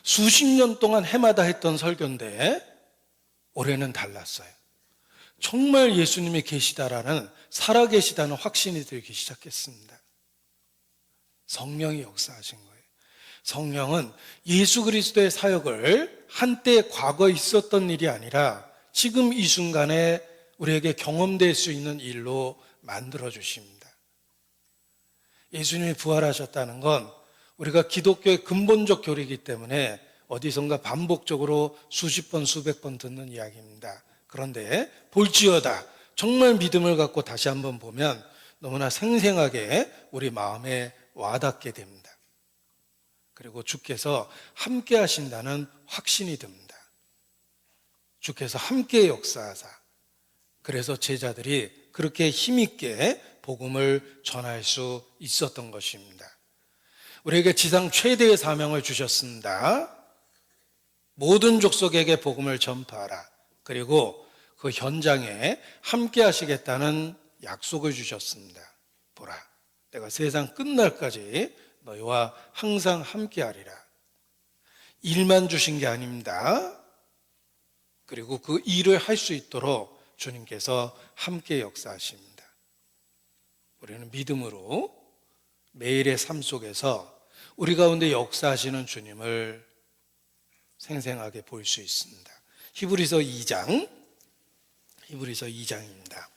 수십 년 동안 해마다 했던 설교인데 올해는 달랐어요. 정말 예수님이 계시다라는, 살아계시다는 확신이 들기 시작했습니다. 성령이 역사하신 거예요. 성령은 예수 그리스도의 사역을 한때 과거에 있었던 일이 아니라 지금 이 순간에 우리에게 경험될 수 있는 일로 만들어 주십니다. 예수님이 부활하셨다는 건 우리가 기독교의 근본적 교리이기 때문에 어디선가 반복적으로 수십 번, 수백 번 듣는 이야기입니다. 그런데 볼지어다 정말 믿음을 갖고 다시 한번 보면 너무나 생생하게 우리 마음에 와닿게 됩니다. 그리고 주께서 함께 하신다는 확신이 듭니다. 주께서 함께 역사하사, 그래서 제자들이 그렇게 힘있게 복음을 전할 수 있었던 것입니다. 우리에게 지상 최대의 사명을 주셨습니다. 모든 족속에게 복음을 전파하라. 그리고 그 현장에 함께 하시겠다는 약속을 주셨습니다. 보라, 내가 세상 끝날까지 너희와 항상 함께 하리라. 일만 주신 게 아닙니다. 그리고 그 일을 할 수 있도록 주님께서 함께 역사하십니다. 우리는 믿음으로 매일의 삶 속에서 우리 가운데 역사하시는 주님을 생생하게 볼 수 있습니다. 히브리서 2장입니다.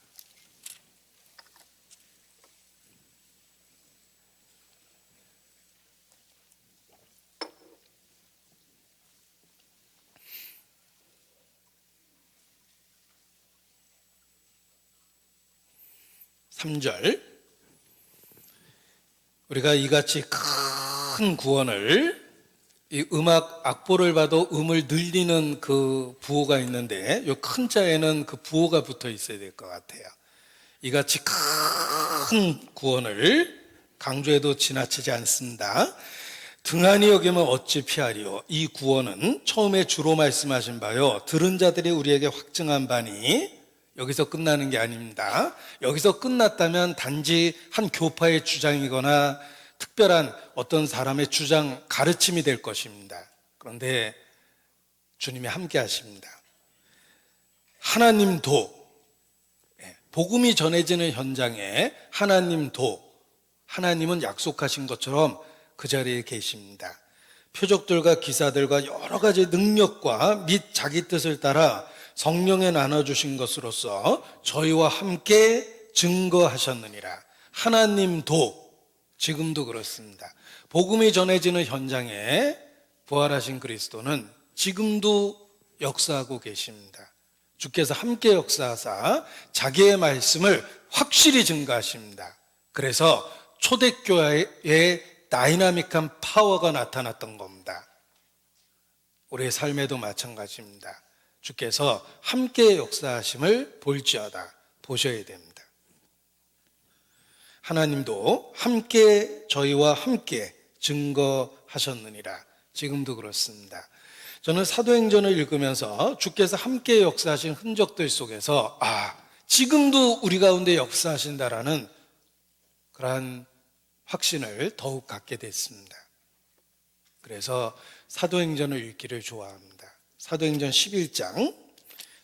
(3절) 우리가 이같이 큰 구원을, 이 음악 악보를 봐도 음을 늘리는 그 부호가 있는데 이 큰 자에는 그 부호가 붙어 있어야 될 것 같아요. 이같이 큰 구원을 강조해도 지나치지 않습니다. 등한히 여기면 어찌 피하리요. 이 구원은 처음에 주로 말씀하신 바요, 들은 자들이 우리에게 확증한 바니, 여기서 끝나는 게 아닙니다. 여기서 끝났다면 단지 한 교파의 주장이거나 특별한 어떤 사람의 주장, 가르침이 될 것입니다. 그런데 주님이 함께 하십니다. 하나님도, 복음이 전해지는 현장에 하나님은 약속하신 것처럼 그 자리에 계십니다. 표적들과 기사들과 여러 가지 능력과 및 자기 뜻을 따라 성령에 나눠주신 것으로서 저희와 함께 증거하셨느니라. 하나님도 지금도 그렇습니다. 복음이 전해지는 현장에 부활하신 그리스도는 지금도 역사하고 계십니다. 주께서 함께 역사하사 자기의 말씀을 확실히 증거하십니다. 그래서 초대교회의 다이나믹한 파워가 나타났던 겁니다. 우리의 삶에도 마찬가지입니다. 주께서 함께 역사하심을 볼지어다, 보셔야 됩니다. 하나님도 함께, 저희와 함께 증거하셨느니라. 지금도 그렇습니다. 저는 사도행전을 읽으면서 주께서 함께 역사하신 흔적들 속에서 지금도 우리 가운데 역사하신다라는 그러한 확신을 더욱 갖게 됐습니다. 그래서 사도행전을 읽기를 좋아합니다. 사도행전 11장,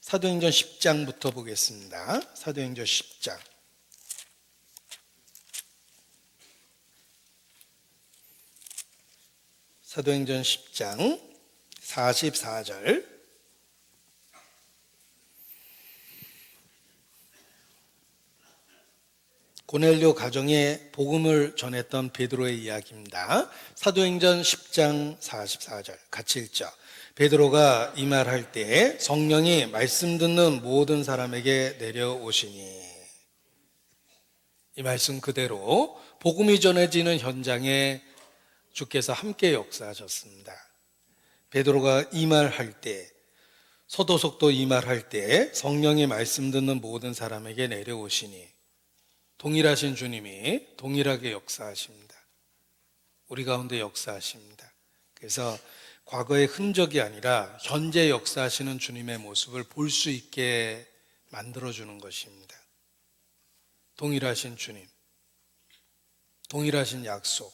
사도행전 10장부터 보겠습니다. 사도행전 10장. 사도행전 10장 44절. 고넬료 가정에 복음을 전했던 베드로의 이야기입니다. 사도행전 10장 44절 같이 읽죠. 베드로가 이 말할 때 성령이 말씀 듣는 모든 사람에게 내려오시니, 이 말씀 그대로 복음이 전해지는 현장에 주께서 함께 역사하셨습니다. 베드로가 이 말할 때, 서도석도 이 말할 때 성령이 말씀 듣는 모든 사람에게 내려오시니, 동일하신 주님이 동일하게 역사하십니다. 우리 가운데 역사하십니다. 그래서 과거의 흔적이 아니라 현재 역사하시는 주님의 모습을 볼 수 있게 만들어주는 것입니다. 동일하신 주님, 동일하신 약속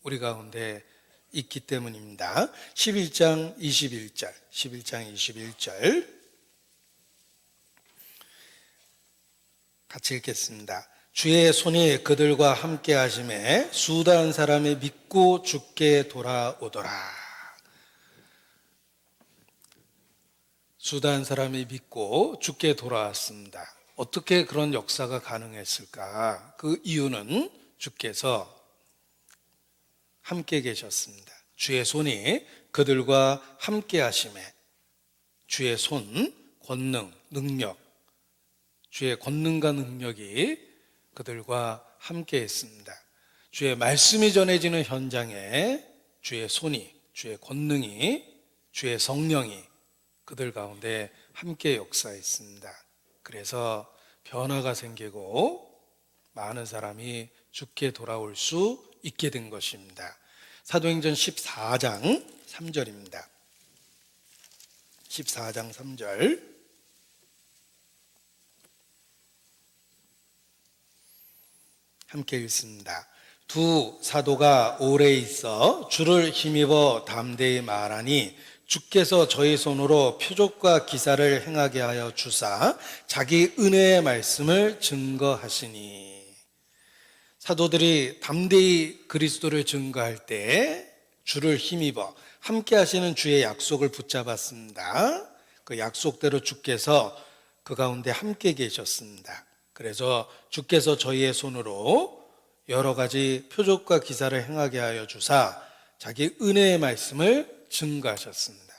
우리 가운데 있기 때문입니다. 11장 21절 같이 읽겠습니다. 주의 손이 그들과 함께 하심에 수다한 사람이 믿고 주께 돌아오더라. 수다한 사람이 믿고 주께 돌아왔습니다. 어떻게 그런 역사가 가능했을까? 그 이유는 주께서 함께 계셨습니다. 주의 손이 그들과 함께 하심에, 주의 손, 권능, 능력, 주의 권능과 능력이 그들과 함께 했습니다. 주의 말씀이 전해지는 현장에 주의 손이, 주의 권능이, 주의 성령이 그들 가운데 함께 역사했습니다. 그래서 변화가 생기고 많은 사람이 주께 돌아올 수 있게 된 것입니다. 사도행전 14장 3절입니다. 14장 3절 함께 읽습니다. 두 사도가 오래 있어 주를 힘입어 담대히 말하니 주께서 저희 손으로 표적과 기사를 행하게 하여 주사 자기 은혜의 말씀을 증거하시니. 사도들이 담대히 그리스도를 증거할 때 주를 힘입어 함께 하시는 주의 약속을 붙잡았습니다. 그 약속대로 주께서 그 가운데 함께 계셨습니다. 그래서 주께서 저희의 손으로 여러 가지 표적과 기사를 행하게 하여 주사 자기 은혜의 말씀을 증거하셨습니다.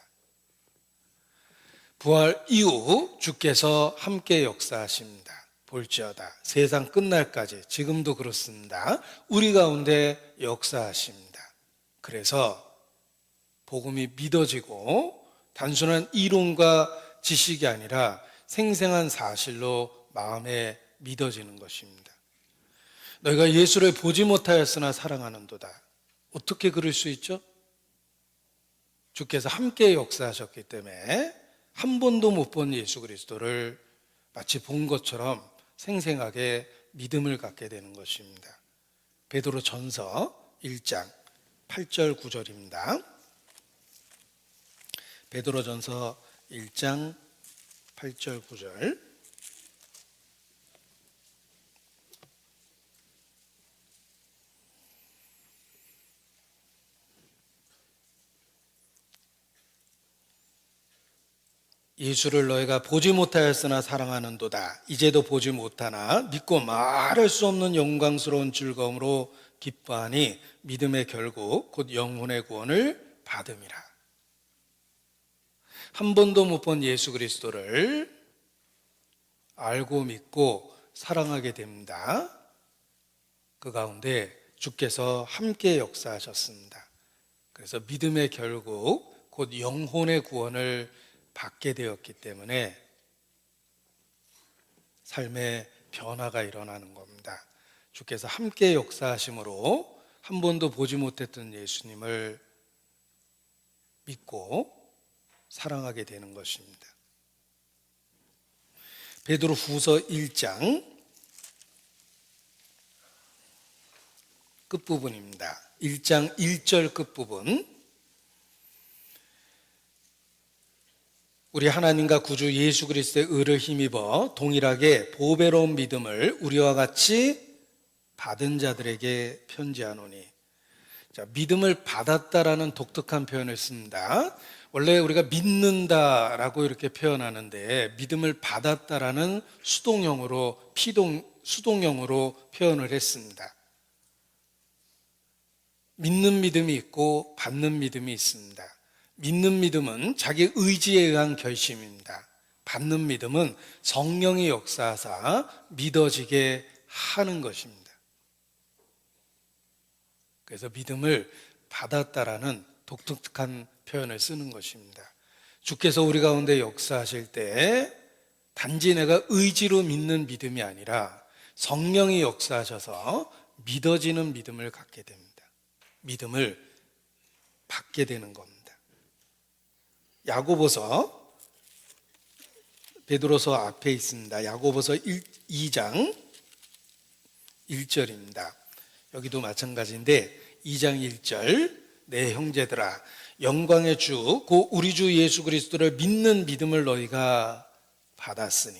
부활 이후 주께서 함께 역사하십니다. 볼지어다 세상 끝날까지 지금도 그렇습니다. 우리 가운데 역사하십니다. 그래서 복음이 믿어지고 단순한 이론과 지식이 아니라 생생한 사실로 마음에 믿어지는 것입니다. 너희가 예수를 보지 못하였으나 사랑하는도다. 어떻게 그럴 수 있죠? 주께서 함께 역사하셨기 때문에 한 번도 못 본 예수 그리스도를 마치 본 것처럼 생생하게 믿음을 갖게 되는 것입니다. 베드로 전서 1장 8절 9절입니다. 베드로 전서 1장 8절 9절 예수를 너희가 보지 못하였으나 사랑하는도다. 이제도 보지 못하나 믿고 말할 수 없는 영광스러운 즐거움으로 기뻐하니 믿음의 결국 곧 영혼의 구원을 받음이라. 한 번도 못 본 예수 그리스도를 알고 믿고 사랑하게 됩니다. 그 가운데 주께서 함께 역사하셨습니다. 그래서 믿음의 결국 곧 영혼의 구원을 받게 되었기 때문에 삶의 변화가 일어나는 겁니다. 주께서 함께 역사하심으로 한 번도 보지 못했던 예수님을 믿고 사랑하게 되는 것입니다. 베드로 후서 1장 끝부분입니다. 1장 1절 끝부분. 우리 하나님과 구주 예수 그리스도의 의를 힘입어 동일하게 보배로운 믿음을 우리와 같이 받은 자들에게 편지하노니. 자, 믿음을 받았다라는 독특한 표현을 씁니다. 원래 우리가 믿는다라고 이렇게 표현하는데 믿음을 받았다라는 수동형으로 표현을 했습니다. 믿는 믿음이 있고 받는 믿음이 있습니다. 믿는 믿음은 자기 의지에 의한 결심입니다. 받는 믿음은 성령이 역사하사 믿어지게 하는 것입니다. 그래서 믿음을 받았다라는 독특한 표현을 쓰는 것입니다. 주께서 우리 가운데 역사하실 때 단지 내가 의지로 믿는 믿음이 아니라 성령이 역사하셔서 믿어지는 믿음을 갖게 됩니다. 믿음을 받게 되는 겁니다. 야고보서 베드로서 앞에 있습니다. 야고보서 2장 1절입니다. 여기도 마찬가지인데 2장 1절 내 형제들아 영광의 주 곧 우리 주 예수 그리스도를 믿는 믿음을 너희가 받았으니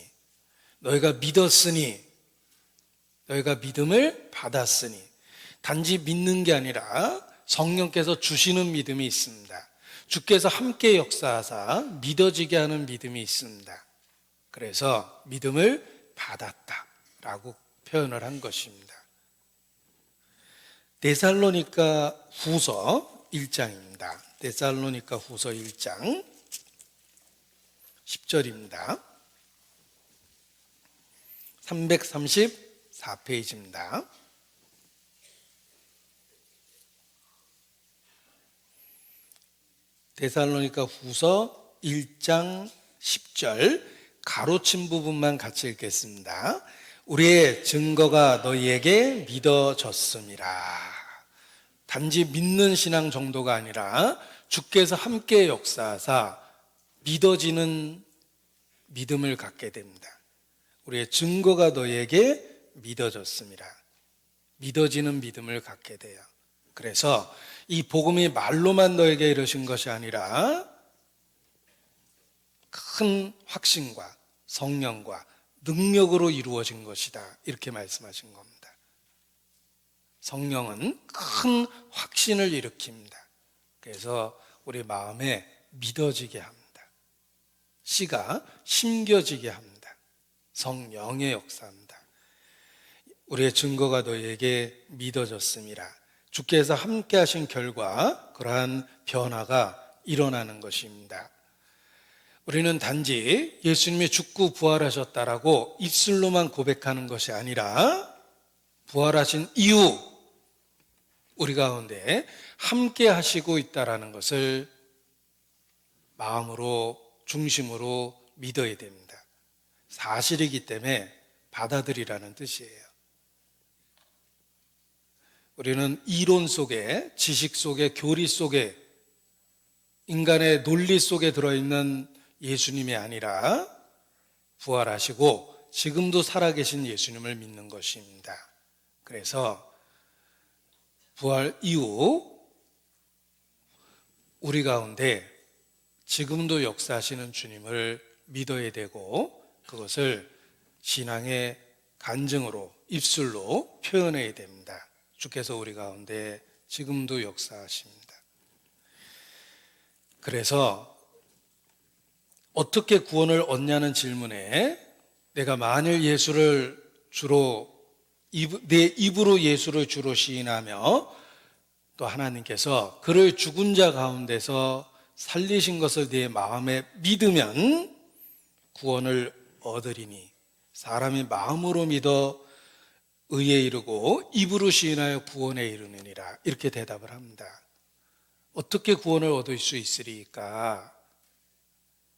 너희가 믿었으니 너희가 믿음을 받았으니 단지 믿는 게 아니라 성령께서 주시는 믿음이 있습니다. 주께서 함께 역사하사 믿어지게 하는 믿음이 있습니다. 그래서 믿음을 받았다라고 표현을 한 것입니다. 데살로니가 후서 1장입니다. 데살로니가 후서 1장 10절입니다. 334페이지입니다. 데살로니가 후서 1장 10절 가로친 부분만 같이 읽겠습니다. 우리의 증거가 너희에게 믿어졌음이라. 단지 믿는 신앙 정도가 아니라 주께서 함께 역사하사 믿어지는 믿음을 갖게 됩니다. 우리의 증거가 너희에게 믿어졌음이라. 믿어지는 믿음을 갖게 돼요. 그래서 이 복음이 말로만 너에게 이르신 것이 아니라 큰 확신과 성령과 능력으로 이루어진 것이다. 이렇게 말씀하신 겁니다. 성령은 큰 확신을 일으킵니다. 그래서 우리 마음에 믿어지게 합니다. 씨가 심겨지게 합니다. 성령의 역사입니다. 우리의 증거가 너희에게 믿어졌음이라. 주께서 함께 하신 결과 그러한 변화가 일어나는 것입니다. 우리는 단지 예수님이 죽고 부활하셨다라고 입술로만 고백하는 것이 아니라 부활하신 이후 우리 가운데 함께 하시고 있다라는 것을 마음으로 중심으로 믿어야 됩니다. 사실이기 때문에 받아들이라는 뜻이에요. 우리는 이론 속에, 지식 속에, 교리 속에, 인간의 논리 속에 들어있는 예수님이 아니라 부활하시고 지금도 살아계신 예수님을 믿는 것입니다. 그래서 부활 이후 우리 가운데 지금도 역사하시는 주님을 믿어야 되고 그것을 신앙의 간증으로 입술로 표현해야 됩니다. 주께서 우리 가운데 지금도 역사하십니다. 그래서 어떻게 구원을 얻냐는 질문에 내가 만일 예수를 주로 내 입으로 예수를 주로 시인하며 또 하나님께서 그를 죽은 자 가운데서 살리신 것을 내 마음에 믿으면 구원을 얻으리니 사람이 마음으로 믿어 의에 이르고 입으로 시인하여 구원에 이르느니라. 이렇게 대답을 합니다. 어떻게 구원을 얻을 수 있으리까?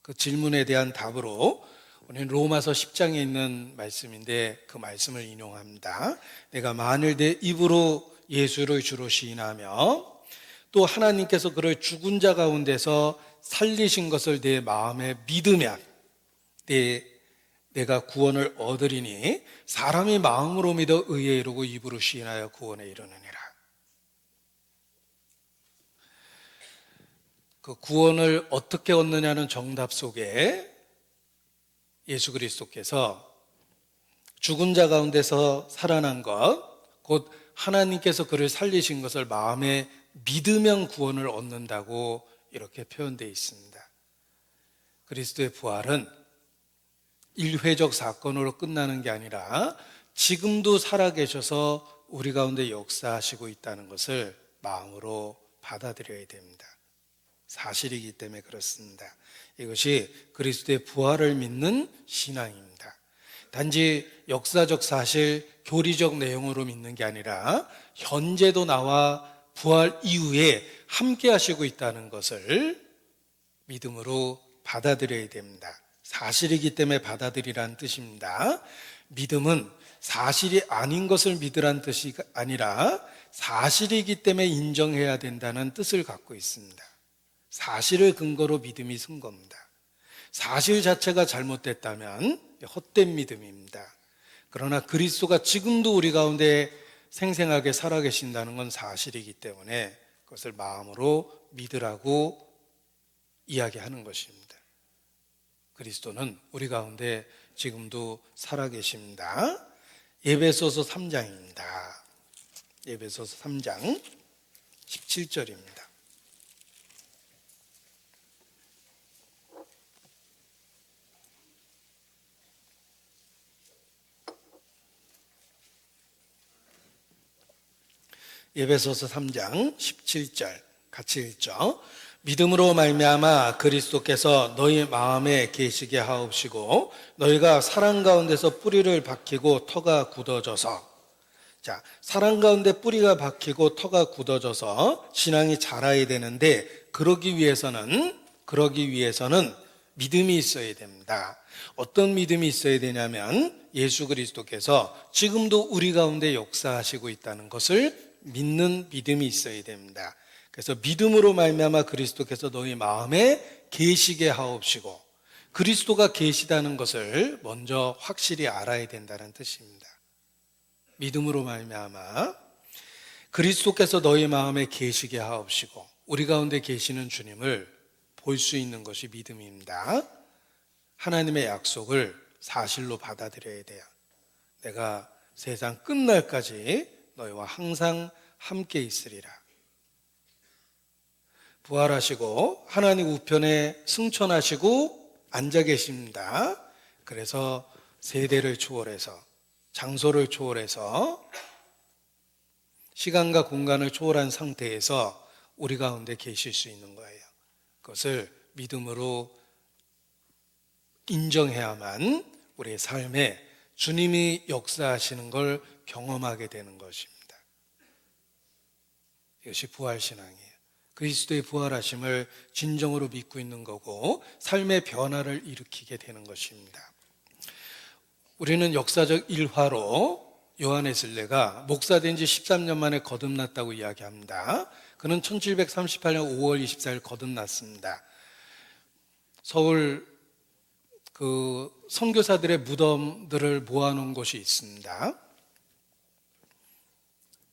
그 질문에 대한 답으로 우리는 로마서 10장에 있는 말씀인데 그 말씀을 인용합니다. 내가 만일 내 입으로 예수를 주로 시인하며 또 하나님께서 그를 죽은 자 가운데서 살리신 것을 내 마음에 믿으면 내가 구원을 얻으리니 사람이 마음으로 믿어 의에 이르고 입으로 시인하여 구원에 이르느니라. 그 구원을 어떻게 얻느냐는 정답 속에 예수 그리스도께서 죽은 자 가운데서 살아난 것, 곧 하나님께서 그를 살리신 것을 마음에 믿으면 구원을 얻는다고 이렇게 표현되어 있습니다. 그리스도의 부활은 일회적 사건으로 끝나는 게 아니라 지금도 살아계셔서 우리 가운데 역사하시고 있다는 것을 마음으로 받아들여야 됩니다. 사실이기 때문에 그렇습니다. 이것이 그리스도의 부활을 믿는 신앙입니다. 단지 역사적 사실, 교리적 내용으로 믿는 게 아니라 현재도 나와 부활 이후에 함께 하시고 있다는 것을 믿음으로 받아들여야 됩니다. 사실이기 때문에 받아들이라는 뜻입니다. 믿음은 사실이 아닌 것을 믿으라는 뜻이 아니라 사실이기 때문에 인정해야 된다는 뜻을 갖고 있습니다. 사실을 근거로 믿음이 선 겁니다. 사실 자체가 잘못됐다면 헛된 믿음입니다. 그러나 그리스도가 지금도 우리 가운데 생생하게 살아계신다는 건 사실이기 때문에 그것을 마음으로 믿으라고 이야기하는 것입니다. 그리스도는 우리 가운데 지금도 살아계십니다. 에베소서 3장입니다. 에베소서 3장 17절입니다. 에베소서 3장 17절 같이 읽죠. 믿음으로 말미암아 그리스도께서 너희 마음에 계시게 하옵시고 너희가 사랑 가운데서 뿌리를 박히고 터가 굳어져서, 자, 사랑 가운데 뿌리가 박히고 터가 굳어져서 신앙이 자라야 되는데 그러기 위해서는 믿음이 있어야 됩니다. 어떤 믿음이 있어야 되냐면 예수 그리스도께서 지금도 우리 가운데 역사하시고 있다는 것을 믿는 믿음이 있어야 됩니다. 그래서 믿음으로 말미암아 그리스도께서 너희 마음에 계시게 하옵시고, 그리스도가 계시다는 것을 먼저 확실히 알아야 된다는 뜻입니다. 믿음으로 말미암아 그리스도께서 너희 마음에 계시게 하옵시고, 우리 가운데 계시는 주님을 볼 수 있는 것이 믿음입니다. 하나님의 약속을 사실로 받아들여야 돼요. 내가 세상 끝날까지 너희와 항상 함께 있으리라. 부활하시고 하나님 우편에 승천하시고 앉아 계십니다. 그래서 세대를 초월해서, 장소를 초월해서, 시간과 공간을 초월한 상태에서 우리 가운데 계실 수 있는 거예요. 그것을 믿음으로 인정해야만 우리의 삶에 주님이 역사하시는 걸 경험하게 되는 것입니다. 이것이 부활신앙이에요. 그리스도의 부활하심을 진정으로 믿고 있는 거고 삶의 변화를 일으키게 되는 것입니다. 우리는 역사적 일화로 요한웨슬레가 목사된 지 13년 만에 거듭났다고 이야기합니다. 그는 1738년 5월 24일 거듭났습니다. 서울 선교사들의 무덤들을 모아놓은 곳이 있습니다.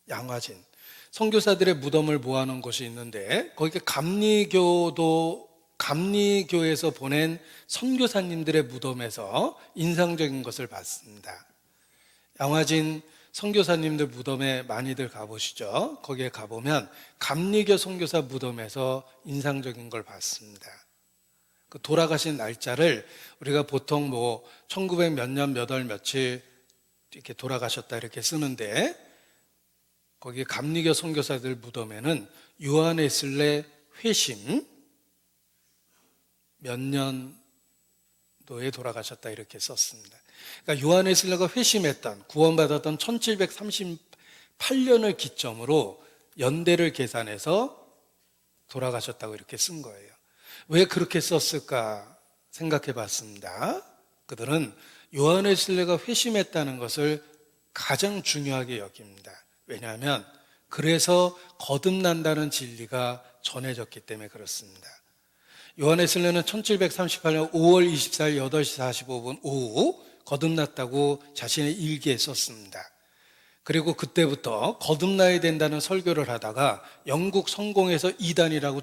양화진 선교사들의 무덤을 모아놓은 곳이 있는데 거기에 감리교에서 보낸 선교사님들의 무덤에서 인상적인 것을 봤습니다. 양화진 선교사님들 무덤에 많이들 가보시죠. 거기에 가보면 감리교 선교사 무덤에서 인상적인 걸 봤습니다. 그 돌아가신 날짜를 우리가 보통 1900 몇 년 몇 월 며칠 이렇게 돌아가셨다 이렇게 쓰는데, 거기 감리교 선교사들 무덤에는 요한웨슬레 회심 몇 년도에 돌아가셨다 이렇게 썼습니다. 그러니까 요한웨슬레가 회심했던, 구원받았던 1738년을 기점으로 연대를 계산해서 돌아가셨다고 이렇게 쓴 거예요. 왜 그렇게 썼을까 생각해 봤습니다. 그들은 요한웨슬레가 회심했다는 것을 가장 중요하게 여깁니다. 왜냐하면 그래서 거듭난다는 진리가 전해졌기 때문에 그렇습니다. 요한웨슬레는 1738년 5월 24일 8시 45분 오후 거듭났다고 자신의 일기에 썼습니다. 그리고 그때부터 거듭나야 된다는 설교를 하다가 영국 성공에서 이단이라고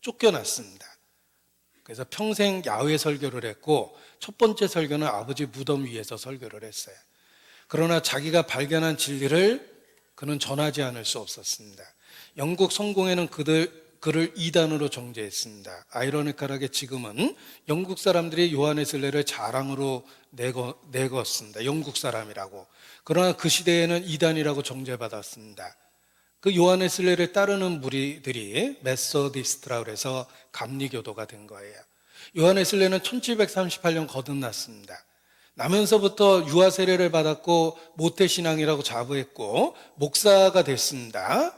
쫓겨났습니다. 그래서 평생 야외 설교를 했고 첫 번째 설교는 아버지 무덤 위에서 설교를 했어요. 그러나 자기가 발견한 진리를 그는 전하지 않을 수 없었습니다. 영국 성공에는 그를 이단으로 정죄했습니다. 아이러니컬하게 지금은 영국 사람들이 요한웨슬레를 자랑으로 내걸었습니다. 영국 사람이라고. 그러나 그 시대에는 이단이라고 정죄받았습니다. 그 요한웨슬레를 따르는 무리들이 메소디스트라고 해서 감리교도가 된 거예요. 요한웨슬레는 1738년 거듭났습니다. 나면서부터 유아 세례를 받았고 모태신앙이라고 자부했고 목사가 됐습니다.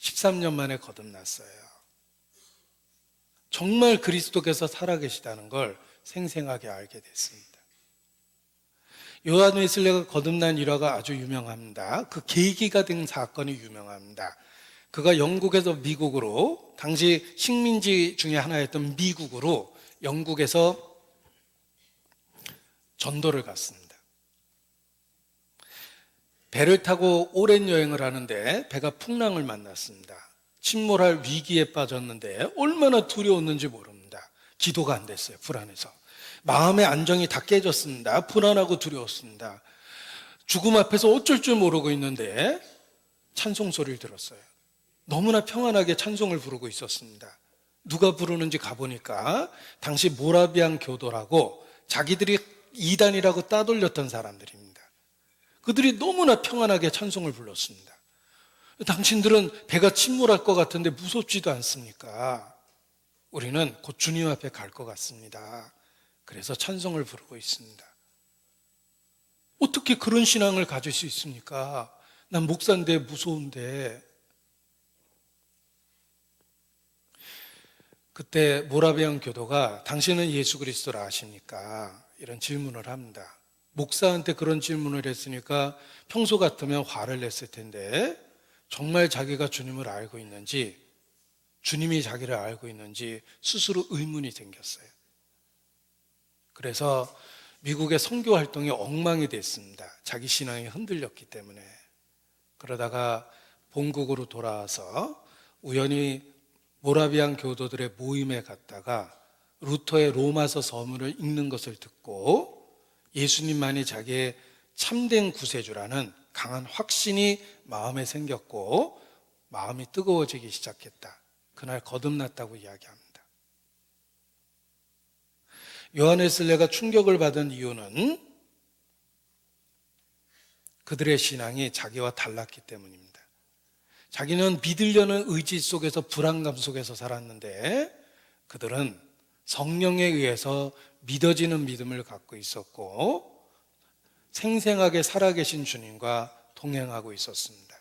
13년 만에 거듭났어요. 정말 그리스도께서 살아계시다는 걸 생생하게 알게 됐습니다. 요한웨슬레가 거듭난 일화가 아주 유명합니다. 그 계기가 된 사건이 유명합니다. 그가 영국에서 미국으로, 당시 식민지 중에 하나였던 미국으로 영국에서 전도를 갔습니다. 배를 타고 오랜 여행을 하는데 배가 풍랑을 만났습니다. 침몰할 위기에 빠졌는데 얼마나 두려웠는지 모릅니다. 기도가 안 됐어요. 불안해서. 마음의 안정이 다 깨졌습니다. 불안하고 두려웠습니다. 죽음 앞에서 어쩔 줄 모르고 있는데 찬송 소리를 들었어요. 너무나 평안하게 찬송을 부르고 있었습니다. 누가 부르는지 가보니까 당시 모라비안 교도라고 자기들이 이단이라고 따돌렸던 사람들입니다. 그들이 너무나 평안하게 찬송을 불렀습니다. 당신들은 배가 침몰할 것 같은데 무섭지도 않습니까? 우리는 곧 주님 앞에 갈 것 같습니다. 그래서 찬송을 부르고 있습니다. 어떻게 그런 신앙을 가질 수 있습니까? 난 목사인데 무서운데. 그때 모라비안 교도가 당신은 예수 그리스도를 아십니까? 이런 질문을 합니다. 목사한테 그런 질문을 했으니까 평소 같으면 화를 냈을 텐데 정말 자기가 주님을 알고 있는지, 주님이 자기를 알고 있는지 스스로 의문이 생겼어요. 그래서 미국의 선교 활동이 엉망이 됐습니다. 자기 신앙이 흔들렸기 때문에. 그러다가 본국으로 돌아와서 우연히 모라비안 교도들의 모임에 갔다가 루터의 로마서 서문을 읽는 것을 듣고 예수님만이 자기의 참된 구세주라는 강한 확신이 마음에 생겼고 마음이 뜨거워지기 시작했다. 그날 거듭났다고 이야기합니다. 요한의 슬레가 충격을 받은 이유는 그들의 신앙이 자기와 달랐기 때문입니다. 자기는 믿으려는 의지 속에서 불안감 속에서 살았는데 그들은 성령에 의해서 믿어지는 믿음을 갖고 있었고 생생하게 살아계신 주님과 동행하고 있었습니다.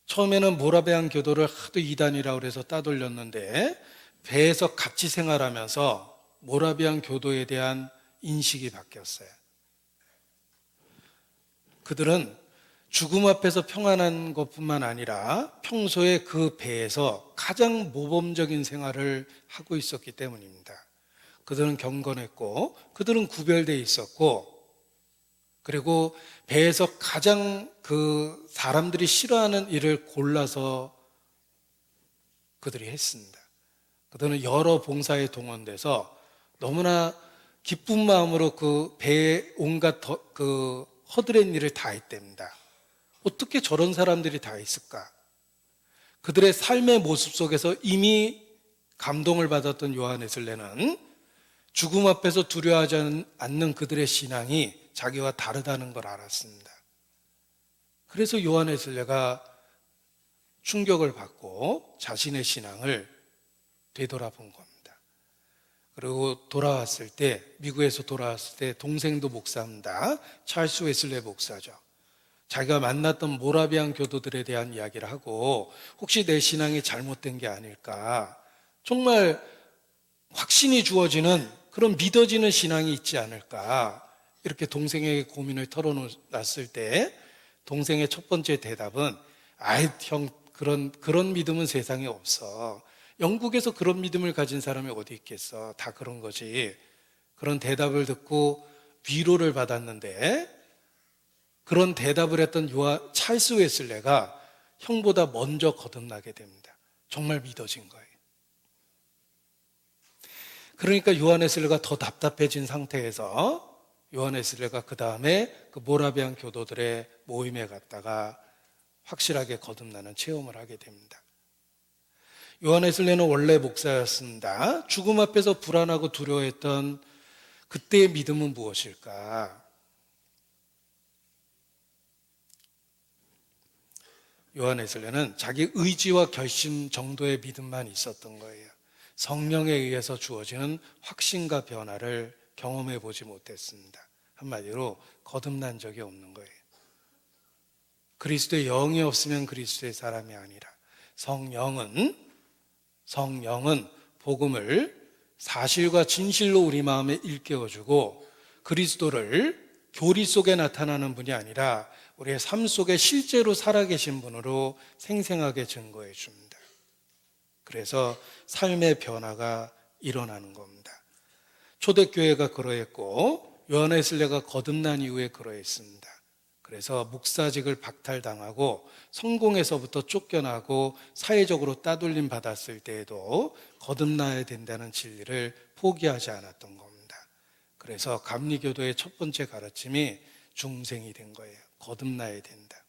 처음에는 모라비안 교도를 하도 이단이라고 해서 따돌렸는데 배에서 같이 생활하면서 모라비안 교도에 대한 인식이 바뀌었어요. 그들은 죽음 앞에서 평안한 것뿐만 아니라 평소에 그 배에서 가장 모범적인 생활을 하고 있었기 때문입니다. 그들은 경건했고 그들은 구별되어 있었고 그리고 배에서 가장 그 사람들이 싫어하는 일을 골라서 그들이 했습니다. 그들은 여러 봉사에 동원돼서 너무나 기쁜 마음으로 그 배에 온갖 그 허드렛 일을 다 했답니다. 어떻게 저런 사람들이 다 있을까? 그들의 삶의 모습 속에서 이미 감동을 받았던 요한에슬레는 죽음 앞에서 두려워하지 않는 그들의 신앙이 자기와 다르다는 걸 알았습니다. 그래서 요한에슬레가 충격을 받고 자신의 신앙을 되돌아본 겁니다. 그리고 돌아왔을 때, 미국에서 돌아왔을 때 동생도 목사입니다. 찰스 웨슬레 목사죠. 자기가 만났던 모라비안 교도들에 대한 이야기를 하고 혹시 내 신앙이 잘못된 게 아닐까, 정말 확신이 주어지는 그런 믿어지는 신앙이 있지 않을까, 이렇게 동생에게 고민을 털어놨을 때 동생의 첫 번째 대답은 아이 형, 그런 믿음은 세상에 없어. 영국에서 그런 믿음을 가진 사람이 어디 있겠어. 다 그런 거지. 그런 대답을 듣고 위로를 받았는데 그런 대답을 했던 찰스 웨슬레가 형보다 먼저 거듭나게 됩니다. 정말 믿어진 거예요. 그러니까 요한 웨슬레가 더 답답해진 상태에서 요한 웨슬레가 그 다음에 그 모라비안 교도들의 모임에 갔다가 확실하게 거듭나는 체험을 하게 됩니다. 요한 웨슬레는 원래 목사였습니다. 죽음 앞에서 불안하고 두려워했던 그때의 믿음은 무엇일까? 요한 웨슬레는 자기 의지와 결심 정도의 믿음만 있었던 거예요. 성령에 의해서 주어지는 확신과 변화를 경험해 보지 못했습니다. 한마디로 거듭난 적이 없는 거예요. 그리스도의 영이 없으면 그리스도의 사람이 아니라 성령은 복음을 사실과 진실로 우리 마음에 일깨워주고 그리스도를 교리 속에 나타나는 분이 아니라 우리의 삶 속에 실제로 살아계신 분으로 생생하게 증거해 줍니다. 그래서 삶의 변화가 일어나는 겁니다. 초대교회가 그러했고 요한 웨슬레가 거듭난 이후에 그러했습니다. 그래서 목사직을 박탈당하고 성공에서부터 쫓겨나고 사회적으로 따돌림 받았을 때에도 거듭나야 된다는 진리를 포기하지 않았던 겁니다. 그래서 감리교도의 첫 번째 가르침이 중생이 된 거예요. 거듭나야 된다.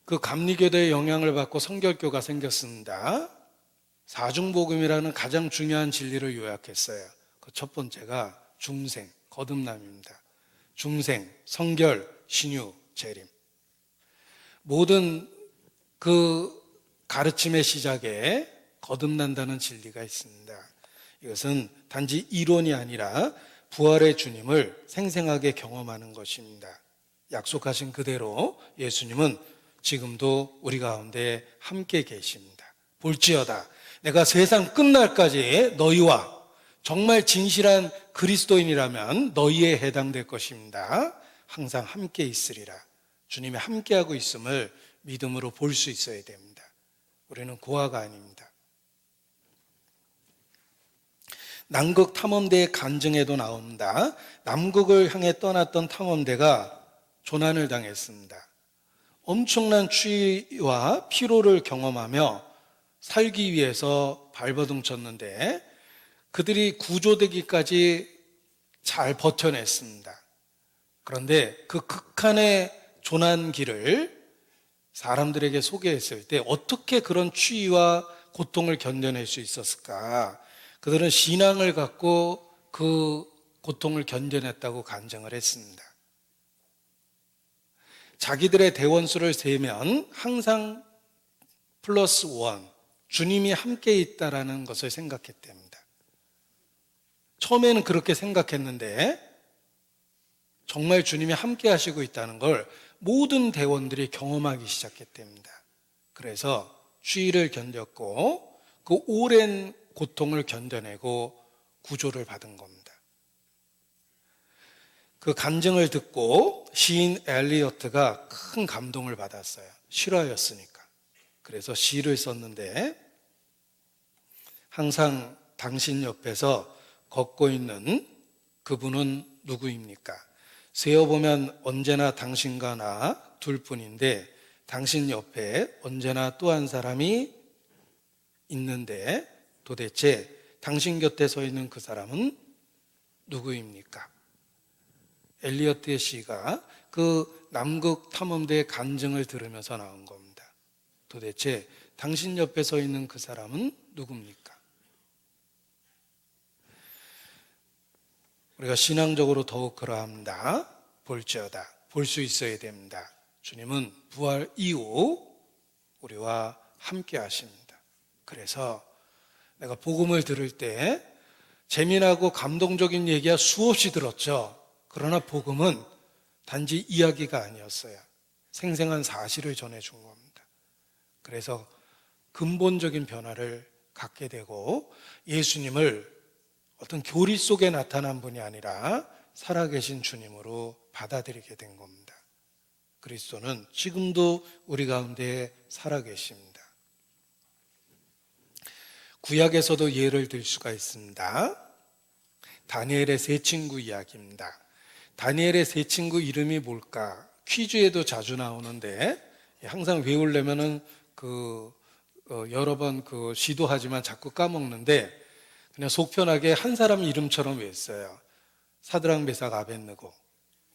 그 감리교도의 영향을 받고 성결교가 생겼습니다. 사중복음이라는 가장 중요한 진리를 요약했어요. 그 첫 번째가 중생, 거듭남입니다. 중생, 성결, 신유, 재림. 모든 그 가르침의 시작에 거듭난다는 진리가 있습니다. 이것은 단지 이론이 아니라 부활의 주님을 생생하게 경험하는 것입니다. 약속하신 그대로 예수님은 지금도 우리 가운데 함께 계십니다. 볼지어다 내가 세상 끝날까지 너희와, 정말 진실한 그리스도인이라면 너희에 해당될 것입니다. 항상 함께 있으리라. 주님이 함께하고 있음을 믿음으로 볼 수 있어야 됩니다. 우리는 고아가 아닙니다. 남극 탐험대의 간증에도 나옵니다. 남극을 향해 떠났던 탐험대가 조난을 당했습니다. 엄청난 추위와 피로를 경험하며 살기 위해서 발버둥 쳤는데 그들이 구조되기까지 잘 버텨냈습니다. 그런데 그 극한의 조난길을 사람들에게 소개했을 때 어떻게 그런 추위와 고통을 견뎌낼 수 있었을까? 그들은 신앙을 갖고 그 고통을 견뎌냈다고 간증을 했습니다. 자기들의 대원수를 세면 항상 플러스 원, 주님이 함께 있다라는 것을 생각했답니다. 처음에는 그렇게 생각했는데 정말 주님이 함께 하시고 있다는 걸 모든 대원들이 경험하기 시작했답니다. 그래서 추위를 견뎠고 그 오랜 고통을 견뎌내고 구조를 받은 겁니다. 그 간증을 듣고 시인 엘리어트가 큰 감동을 받았어요. 실화였으니까. 그래서 시를 썼는데 항상 당신 옆에서 걷고 있는 그분은 누구입니까? 세어보면 언제나 당신과 나 둘뿐인데 당신 옆에 언제나 또 한 사람이 있는데 도대체 당신 곁에 서 있는 그 사람은 누구입니까? 엘리어트의 시가 그 남극 탐험대의 간증을 들으면서 나온 겁니다. 도대체 당신 옆에 서 있는 그 사람은 누굽니까? 우리가 신앙적으로 더욱 그러합니다. 볼지어다. 볼 수 있어야 됩니다. 주님은 부활 이후 우리와 함께 하십니다. 그래서 내가 복음을 들을 때 재미나고 감동적인 얘기가 수없이 들었죠. 그러나 복음은 단지 이야기가 아니었어요. 생생한 사실을 전해준 겁니다. 그래서 근본적인 변화를 갖게 되고 예수님을 어떤 교리 속에 나타난 분이 아니라 살아계신 주님으로 받아들이게 된 겁니다. 그리스도는 지금도 우리 가운데 살아계십니다. 구약에서도 예를 들 수가 있습니다. 다니엘의 세 친구 이야기입니다. 다니엘의 세 친구 이름이 뭘까? 퀴즈에도 자주 나오는데 항상 외우려면은 여러 번 시도하지만 자꾸 까먹는데 그냥 속편하게 한 사람 이름처럼 외웠어요. 사드락 메삭 아벳느고.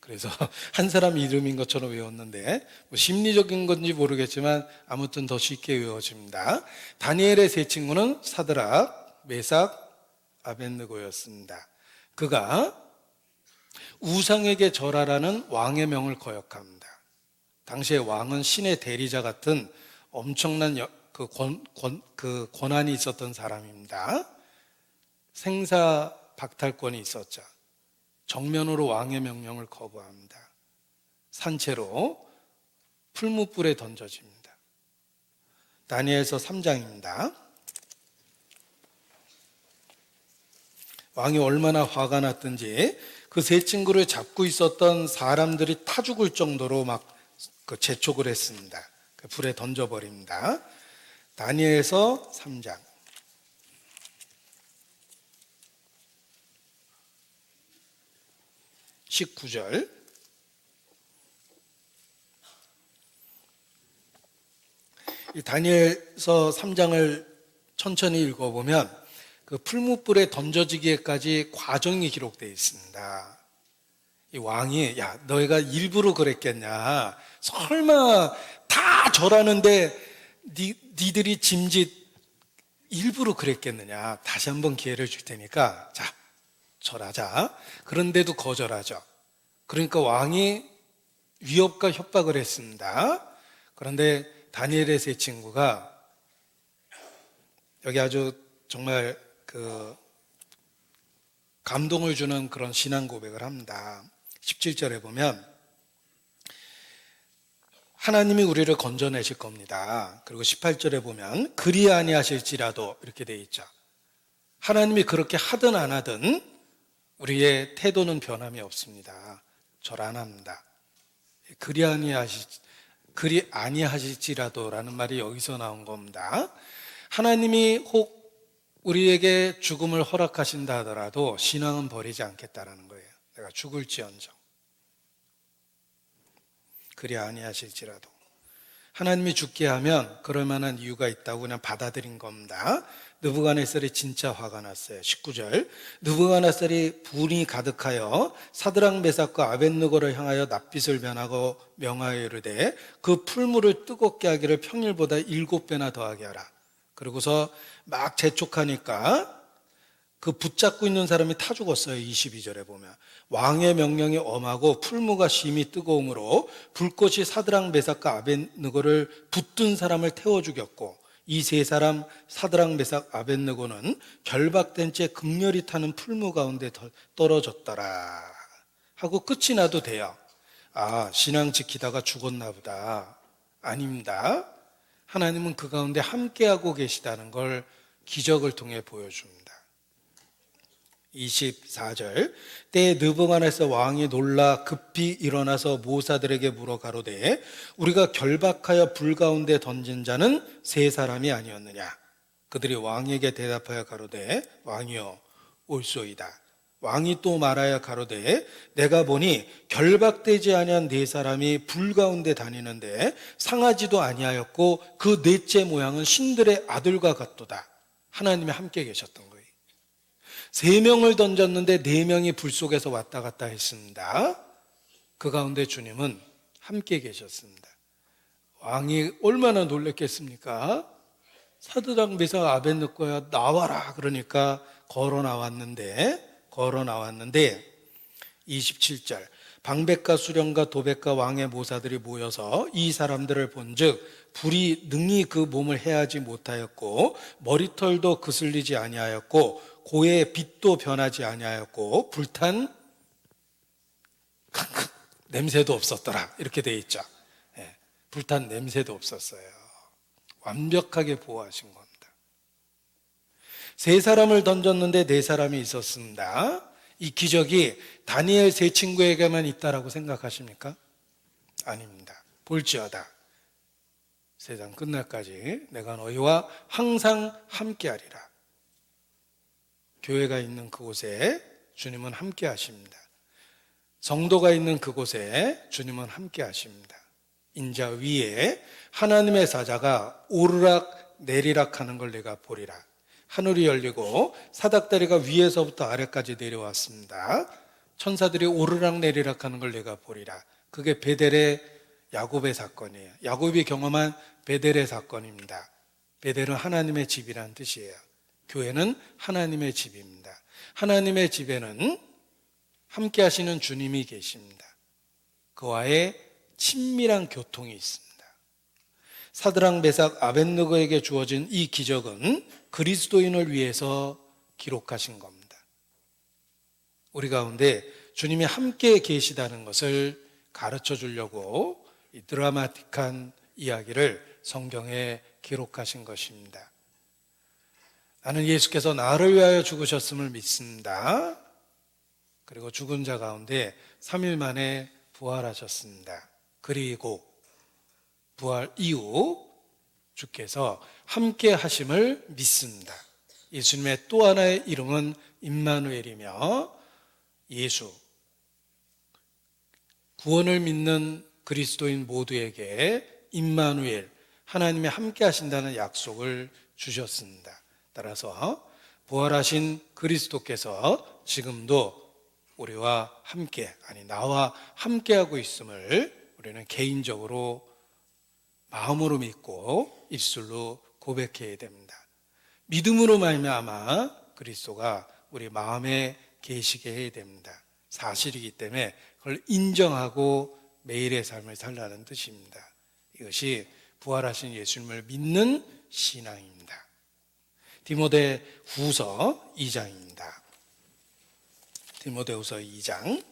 그래서 한 사람 이름인 것처럼 외웠는데 심리적인 건지 모르겠지만 아무튼 더 쉽게 외워집니다. 다니엘의 세 친구는 사드락, 메삭, 아벳느고였습니다. 그가 우상에게 절하라는 왕의 명을 거역합니다. 당시에 왕은 신의 대리자 같은 엄청난 권한이 있었던 사람입니다. 생사 박탈권이 있었죠. 정면으로 왕의 명령을 거부합니다. 산채로 풀무불에 던져집니다. 다니엘서 3장입니다. 왕이 얼마나 화가 났든지 그 세 친구를 잡고 있었던 사람들이 타 죽을 정도로 막 재촉을 했습니다. 불에 던져버립니다. 다니엘서 3장 19절. 이 다니엘서 3장을 천천히 읽어보면 그 풀무불에 던져지기까지 과정이 기록되어 있습니다. 이 왕이 야 너희가 일부러 그랬겠냐, 설마 다 절하는데 니들이 짐짓 일부러 그랬겠느냐, 다시 한번 기회를 줄 테니까 자 절하자. 그런데도 거절하죠. 그러니까 왕이 위협과 협박을 했습니다. 그런데 다니엘의 세 친구가 여기 아주 정말 그 감동을 주는 그런 신앙 고백을 합니다. 17절에 보면 하나님이 우리를 건져내실 겁니다. 그리고 18절에 보면 그리 아니하실지라도 이렇게 되어 있죠. 하나님이 그렇게 하든 안 하든 우리의 태도는 변함이 없습니다. 절 안 합니다. 그리 아니하실지라도라는 말이 여기서 나온 겁니다. 하나님이 혹 우리에게 죽음을 허락하신다 하더라도 신앙은 버리지 않겠다라는 거예요. 내가 죽을지언정 그리 아니하실지라도. 하나님이 죽게 하면 그럴 만한 이유가 있다고 그냥 받아들인 겁니다. 느부갓네살이 진짜 화가 났어요. 19절. 느부갓네살이 분이 가득하여 사드락 메삭과 아벳느고를 향하여 낯빛을 변하고 명하여 이르되 그 풀물을 뜨겁게 하기를 평일보다 7배나 더하게 하라. 그러고서 막 재촉하니까 그 붙잡고 있는 사람이 타 죽었어요. 22절에 보면 왕의 명령이 엄하고 풀무가 심히 뜨거움으로 불꽃이 사드락 메삭과 아벳느고를 붙든 사람을 태워 죽였고 이 세 사람 사드락 메삭 아벳느고는 결박된 채 극렬히 타는 풀무 가운데 떨어졌더라 하고 끝이 나도 돼요. 아, 신앙 지키다가 죽었나 보다. 아닙니다. 하나님은 그 가운데 함께하고 계시다는 걸 기적을 통해 보여줍니다. 24절. 때에 느부갓네살 왕이 놀라 급히 일어나서 모사들에게 물어 가로되 우리가 결박하여 불 가운데 던진 자는 세 사람이 아니었느냐. 그들이 왕에게 대답하여 가로되 왕이여 옳소이다. 왕이 또 말하여 가로되 내가 보니 결박되지 아니한 네 사람이 불 가운데 다니는데 상하지도 아니하였고 그 넷째 모양은 신들의 아들과 같도다. 하나님이 함께 계셨던 거예요. 3명을 던졌는데 4명이 불 속에서 왔다 갔다 했습니다. 그 가운데 주님은 함께 계셨습니다. 왕이 얼마나 놀랬겠습니까? 사드락 메삭 아벳느고야 나와라 그러니까 걸어 나왔는데 27절. 방백과 수령과 도백과 왕의 모사들이 모여서 이 사람들을 본즉 불이 능히 그 몸을 해하지 못하였고 머리털도 그슬리지 아니하였고 고의 빛도 변하지 아니하였고 불탄 냄새도 없었더라 이렇게 돼 있죠. 불탄 냄새도 없었어요. 완벽하게 보호하신 겁니다. 3사람을 던졌는데 4사람이 있었습니다. 이 기적이 다니엘 세 친구에게만 있다라고 생각하십니까? 아닙니다. 볼지어다 세상 끝날까지 내가 너희와 항상 함께하리라. 교회가 있는 그곳에 주님은 함께 하십니다. 성도가 있는 그곳에 주님은 함께 하십니다. 인자 위에 하나님의 사자가 오르락 내리락 하는 걸 내가 보리라. 하늘이 열리고 사닥다리가 위에서부터 아래까지 내려왔습니다. 천사들이 오르락 내리락 하는 걸 내가 보리라. 그게 베델의 야곱의 사건이에요. 야곱이 경험한 베델의 사건입니다. 베델은 하나님의 집이라는 뜻이에요. 교회는 하나님의 집입니다. 하나님의 집에는 함께 하시는 주님이 계십니다. 그와의 친밀한 교통이 있습니다. 사드락 메삭 아벳느고에게 주어진 이 기적은 그리스도인을 위해서 기록하신 겁니다. 우리 가운데 주님이 함께 계시다는 것을 가르쳐 주려고 이 드라마틱한 이야기를 성경에 기록하신 것입니다. 나는 예수께서 나를 위하여 죽으셨음을 믿습니다. 그리고 죽은 자 가운데 3일 만에 부활하셨습니다. 그리고 부활 이후 주께서 함께 하심을 믿습니다. 예수님의 또 하나의 이름은 임마누엘이며 예수, 구원을 믿는 그리스도인 모두에게 임마누엘, 하나님이 함께 하신다는 약속을 주셨습니다. 따라서 부활하신 그리스도께서 지금도 우리와 함께, 나와 함께하고 있음을 우리는 개인적으로 마음으로 믿고 입술로 고백해야 됩니다. 믿음으로 말미암아 그리스도가 우리 마음에 계시게 해야 됩니다. 사실이기 때문에 그걸 인정하고 매일의 삶을 살라는 뜻입니다. 이것이 부활하신 예수님을 믿는 신앙입니다. 디모데후서 2장입니다. 디모데후서 2장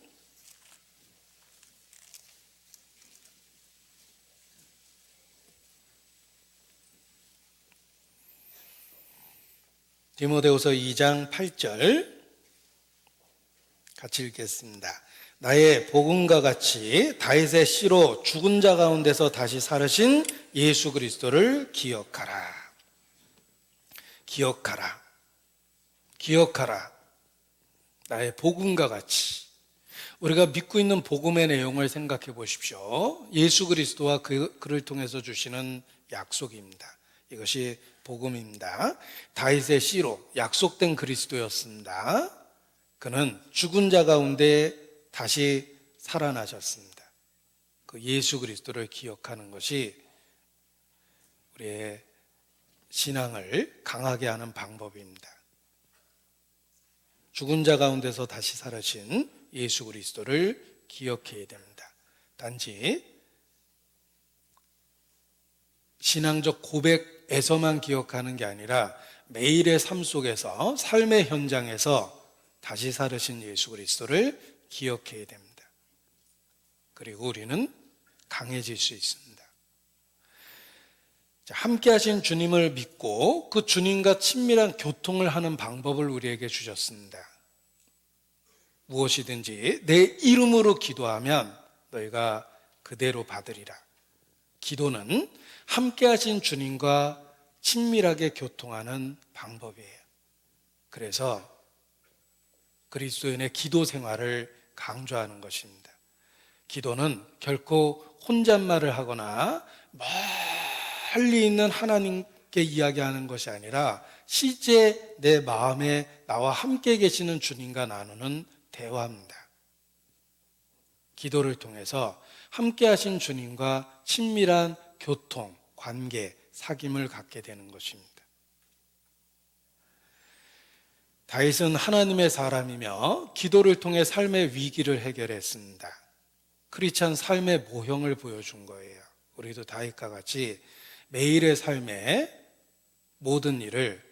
디모데후서 2장 8절 같이 읽겠습니다. 나의 복음과 같이 다윗의 씨로 죽은 자 가운데서 다시 살으신 예수 그리스도를 기억하라. 기억하라. 기억하라. 나의 복음과 같이. 우리가 믿고 있는 복음의 내용을 생각해 보십시오. 예수 그리스도와 그를 통해서 주시는 약속입니다. 이것이 복음입니다. 다윗의 씨로 약속된 그리스도였습니다. 그는 죽은 자 가운데 다시 살아나셨습니다. 그 예수 그리스도를 기억하는 것이 우리의 신앙을 강하게 하는 방법입니다. 죽은 자 가운데서 다시 살으신 예수 그리스도를 기억해야 됩니다. 단지 신앙적 고백에서만 기억하는 게 아니라 매일의 삶 속에서, 삶의 현장에서 다시 살으신 예수 그리스도를 기억해야 됩니다. 그리고 우리는 강해질 수 있습니다. 함께 하신 주님을 믿고 그 주님과 친밀한 교통을 하는 방법을 우리에게 주셨습니다. 무엇이든지 내 이름으로 기도하면 너희가 그대로 받으리라. 기도는 함께 하신 주님과 친밀하게 교통하는 방법이에요. 그래서 그리스도인의 기도 생활을 강조하는 것입니다. 기도는 결코 혼잣말을 하거나 멀리 있는 하나님께 이야기하는 것이 아니라 실제 내 마음에 나와 함께 계시는 주님과 나누는 대화입니다. 기도를 통해서 함께 하신 주님과 친밀한 교통, 관계, 사귐을 갖게 되는 것입니다. 다윗은 하나님의 사람이며 기도를 통해 삶의 위기를 해결했습니다. 크리스찬 삶의 모형을 보여준 거예요. 우리도 다윗과 같이 매일의 삶의 모든 일을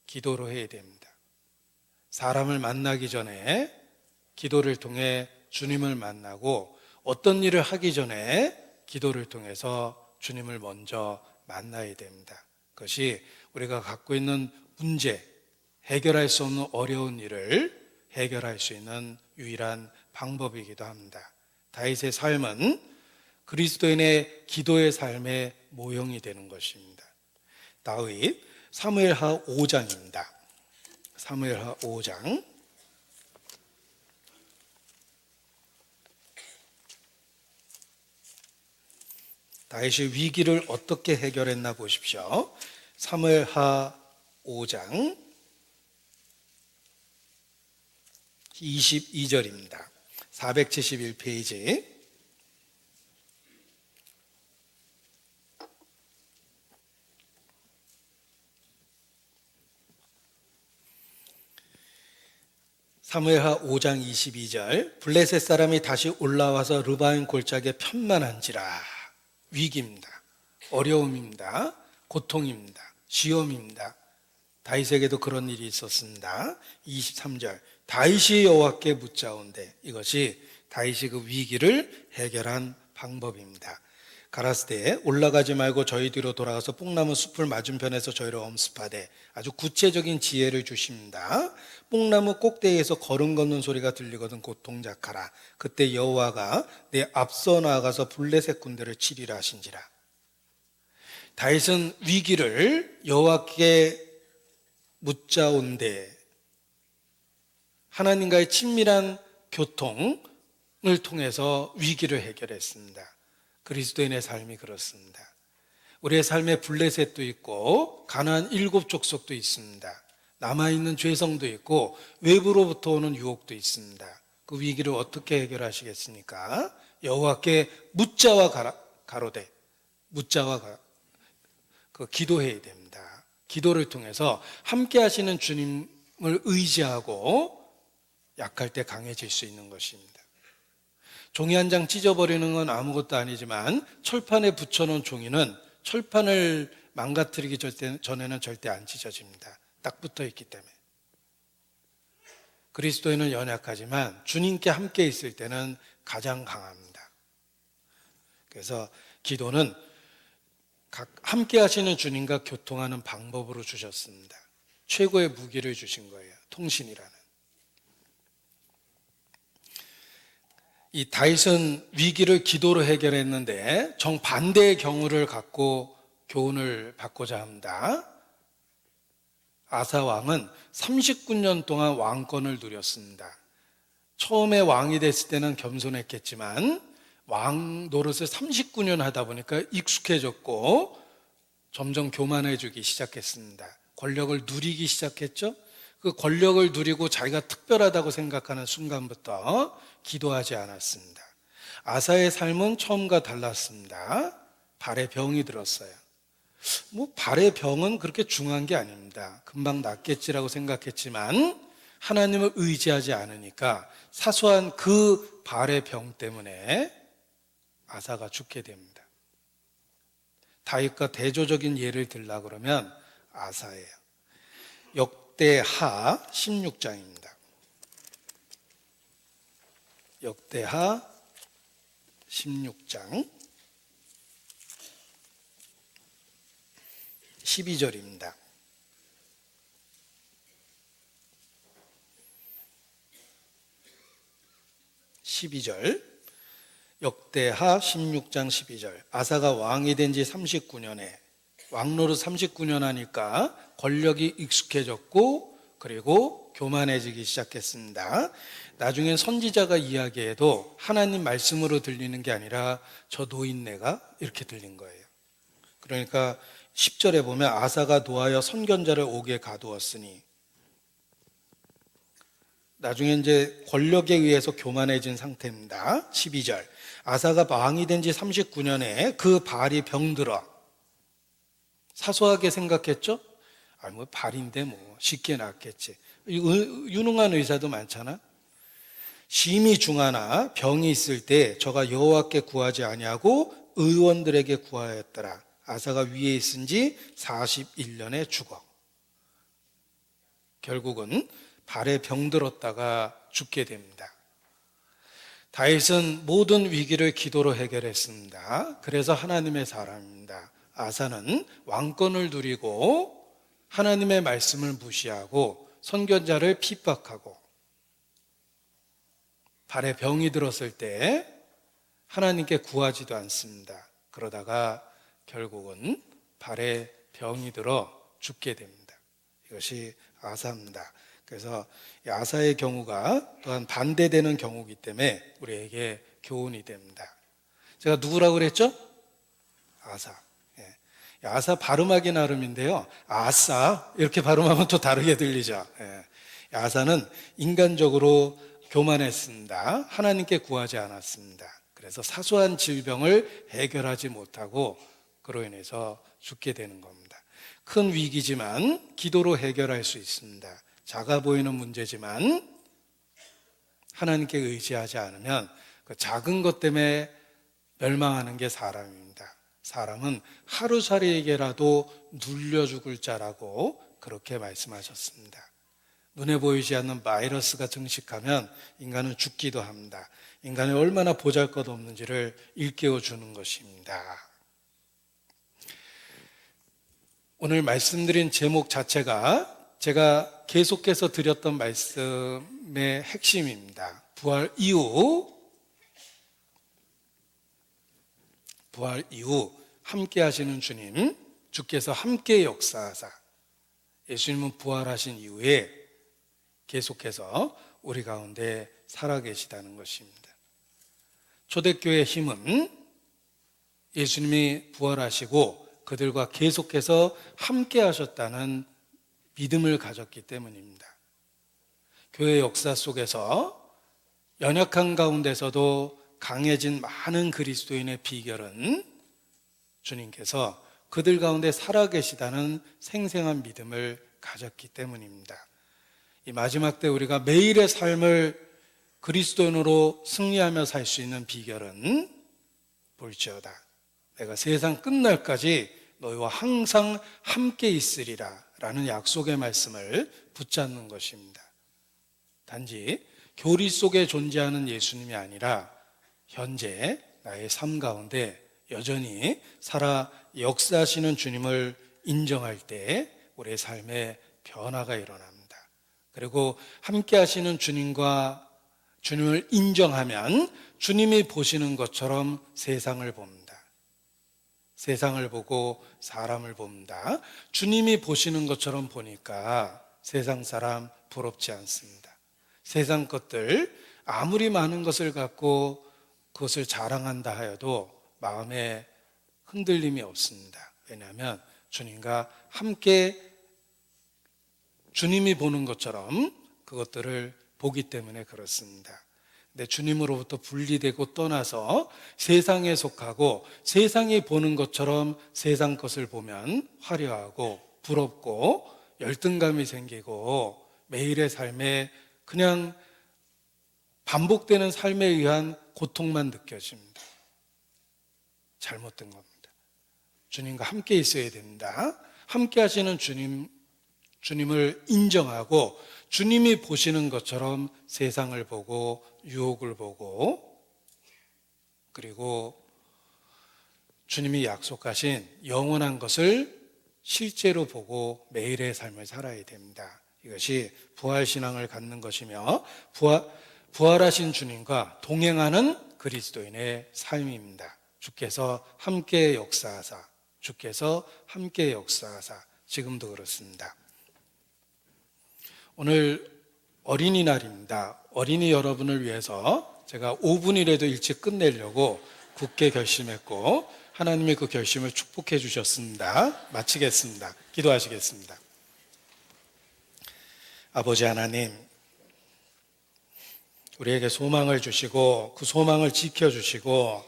기도로 해야 됩니다. 사람을 만나기 전에 기도를 통해 주님을 만나고, 어떤 일을 하기 전에 기도를 통해서 주님을 먼저 만나야 됩니다. 그것이 우리가 갖고 있는 문제, 해결할 수 없는 어려운 일을 해결할 수 있는 유일한 방법이기도 합니다. 다윗의 삶은 그리스도인의 기도의 삶의 모형이 되는 것입니다. 다윗 사무엘하 5장입니다. 사무엘하 5장 다윗이 위기를 어떻게 해결했나 보십시오. 사무엘하 5장 22절입니다. 471페이지. 사무엘하 5장 22절. 블레셋 사람이 다시 올라와서 르바임 골짜기에 편만한지라. 위기입니다. 어려움입니다. 고통입니다. 시험입니다. 다윗에게도 그런 일이 있었습니다. 23절. 다윗이 여호와께 묻자온대. 이것이 다윗이 그 위기를 해결한 방법입니다. 가라스대에 올라가지 말고 저희 뒤로 돌아가서 뽕나무 숲을 맞은편에서 저희를 엄습하되. 아주 구체적인 지혜를 주십니다. 뽕나무 꼭대기에서 걸음 걷는 소리가 들리거든 곧 동작하라. 그때 여호와가 내 앞서 나아가서 블레셋 군대를 치리라 하신지라. 다윗은 위기를 여호와께 묻자온대, 하나님과의 친밀한 교통을 통해서 위기를 해결했습니다. 그리스도인의 삶이 그렇습니다. 우리의 삶에 블레셋도 있고 가나안 7족속도 있습니다. 남아있는 죄성도 있고 외부로부터 오는 유혹도 있습니다. 그 위기를 어떻게 해결하시겠습니까? 여호와께 묻자와 가로되 묻자와 기도해야 됩니다. 기도를 통해서 함께 하시는 주님을 의지하고 약할 때 강해질 수 있는 것입니다. 종이 한 장 찢어버리는 건 아무것도 아니지만 철판에 붙여놓은 종이는 철판을 망가뜨리기 전에는 절대 안 찢어집니다. 딱 붙어 있기 때문에. 그리스도인은 연약하지만 주님께 함께 있을 때는 가장 강합니다. 그래서 기도는 함께 하시는 주님과 교통하는 방법으로 주셨습니다. 최고의 무기를 주신 거예요. 통신이라는. 이 다윗은 위기를 기도로 해결했는데 정반대의 경우를 갖고 교훈을 받고자 합니다. 아사 왕은 39년 동안 왕권을 누렸습니다. 처음에 왕이 됐을 때는 겸손했겠지만 왕 노릇을 39년 하다 보니까 익숙해졌고 점점 교만해지기 시작했습니다. 권력을 누리기 시작했죠. 그 권력을 누리고 자기가 특별하다고 생각하는 순간부터 기도하지 않았습니다. 아사의 삶은 처음과 달랐습니다. 발에 병이 들었어요. 발의 병은 그렇게 중요한 게 아닙니다. 금방 낫겠지라고 생각했지만 하나님을 의지하지 않으니까 사소한 그 발의 병 때문에 아사가 죽게 됩니다. 다윗과 대조적인 예를 들려고 그러면 아사예요. 역대하 16장입니다. 역대하 16장 12절입니다. 12절 역대하 16장 12절 아사가 왕이 된 지 39년에 왕노릇 39년 하니까 권력이 익숙해졌고 그리고 교만해지기 시작했습니다. 나중엔 선지자가 이야기해도 하나님 말씀으로 들리는 게 아니라 저 노인네가 이렇게 들린 거예요. 그러니까 10절에 보면 아사가 노하여 선견자를 옥에 가두었으니 나중에 이제 권력에 의해서 교만해진 상태입니다. 12절 아사가 왕이 된 지 39년에 그 발이 병들어 사소하게 생각했죠? 발인데 쉽게 낫겠지. 유능한 의사도 많잖아. 심히 중하나 병이 있을 때 저가 여호와께 구하지 아니하고 의원들에게 구하였더라. 아사가 위에 있은 지 41년에 죽어. 결국은 발에 병들었다가 죽게 됩니다. 다윗은 모든 위기를 기도로 해결했습니다. 그래서 하나님의 사람입니다. 아사는 왕권을 누리고 하나님의 말씀을 무시하고 선견자를 핍박하고 발에 병이 들었을 때 하나님께 구하지도 않습니다. 그러다가 결국은 발에 병이 들어 죽게 됩니다. 이것이 아사입니다. 그래서 아사의 경우가 또한 반대되는 경우이기 때문에 우리에게 교훈이 됩니다. 제가 누구라고 그랬죠? 아사. 아사 발음하기 나름인데요. 아싸 이렇게 발음하면 또 다르게 들리죠. 아사는 인간적으로 교만했습니다. 하나님께 구하지 않았습니다. 그래서 사소한 질병을 해결하지 못하고 그로 인해서 죽게 되는 겁니다. 큰 위기지만 기도로 해결할 수 있습니다. 작아 보이는 문제지만 하나님께 의지하지 않으면 그 작은 것 때문에 멸망하는 게 사람입니다. 사람은 하루살이에게라도 눌려 죽을 자라고 그렇게 말씀하셨습니다. 눈에 보이지 않는 바이러스가 증식하면 인간은 죽기도 합니다. 인간이 얼마나 보잘것없는지를 일깨워 주는 것입니다. 오늘 말씀드린 제목 자체가 제가 계속해서 드렸던 말씀의 핵심입니다. 부활 이후 함께 하시는 주님, 주께서 함께 역사하사 예수님은 부활하신 이후에 계속해서 우리 가운데 살아계시다는 것입니다. 초대교회의 힘은 예수님이 부활하시고 그들과 계속해서 함께 하셨다는 믿음을 가졌기 때문입니다. 교회 역사 속에서 연약한 가운데서도 강해진 많은 그리스도인의 비결은 주님께서 그들 가운데 살아계시다는 생생한 믿음을 가졌기 때문입니다. 이 마지막 때 우리가 매일의 삶을 그리스도인으로 승리하며 살 수 있는 비결은 볼지어다 내가 세상 끝날까지 너희와 항상 함께 있으리라 라는 약속의 말씀을 붙잡는 것입니다. 단지 교리 속에 존재하는 예수님이 아니라 현재 나의 삶 가운데 여전히 살아 역사하시는 주님을 인정할 때 우리의 삶에 변화가 일어납니다. 그리고 함께 하시는 주님을 인정하면 주님이 보시는 것처럼 세상을 봅니다. 세상을 보고 사람을 봅니다. 주님이 보시는 것처럼 보니까 세상 사람 부럽지 않습니다. 세상 것들 아무리 많은 것을 갖고 그것을 자랑한다 하여도 마음에 흔들림이 없습니다. 왜냐하면 주님과 함께 주님이 보는 것처럼 그것들을 보기 때문에 그렇습니다. 근데 주님으로부터 분리되고 떠나서 세상에 속하고 세상이 보는 것처럼 세상 것을 보면 화려하고 부럽고 열등감이 생기고 매일의 삶에 그냥 반복되는 삶에 의한 고통만 느껴집니다. 잘못된 겁니다. 주님과 함께 있어야 됩니다. 함께 하시는 주님을 인정하고 주님이 보시는 것처럼 세상을 보고 유혹을 보고 그리고 주님이 약속하신 영원한 것을 실제로 보고 매일의 삶을 살아야 됩니다. 이것이 부활신앙을 갖는 것이며 부활하신 주님과 동행하는 그리스도인의 삶입니다. 주께서 함께 역사하사 지금도 그렇습니다. 오늘 어린이날입니다. 어린이 여러분을 위해서 제가 5분이라도 일찍 끝내려고 굳게 결심했고 하나님이 그 결심을 축복해 주셨습니다. 마치겠습니다. 기도하시겠습니다. 아버지 하나님, 우리에게 소망을 주시고 그 소망을 지켜주시고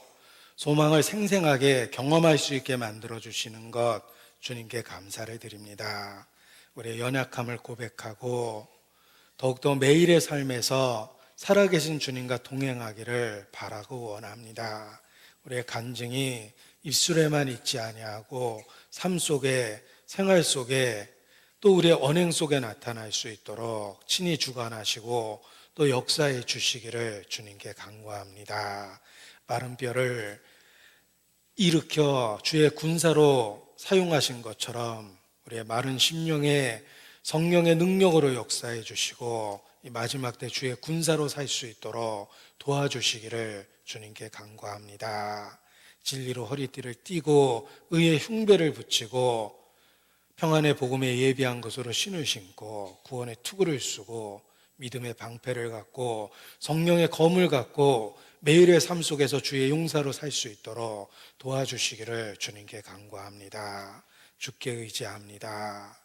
소망을 생생하게 경험할 수 있게 만들어 주시는 것 주님께 감사를 드립니다. 우리의 연약함을 고백하고 더욱더 매일의 삶에서 살아계신 주님과 동행하기를 바라고 원합니다. 우리의 간증이 입술에만 있지 아니하고 삶 속에 생활 속에 또 우리의 언행 속에 나타날 수 있도록 친히 주관하시고 또 역사해 주시기를 주님께 간구합니다. 마른 뼈를 일으켜 주의 군사로 사용하신 것처럼 우리의 마른 심령에 성령의 능력으로 역사해 주시고 이 마지막 때 주의 군사로 살 수 있도록 도와주시기를 주님께 간구합니다. 진리로 허리띠를 띠고 의의 흉배를 붙이고 평안의 복음에 예비한 것으로 신을 신고 구원의 투구를 쓰고 믿음의 방패를 갖고 성령의 검을 갖고 매일의 삶 속에서 주의 용사로 살 수 있도록 도와주시기를 주님께 간구합니다. 주께 의지합니다.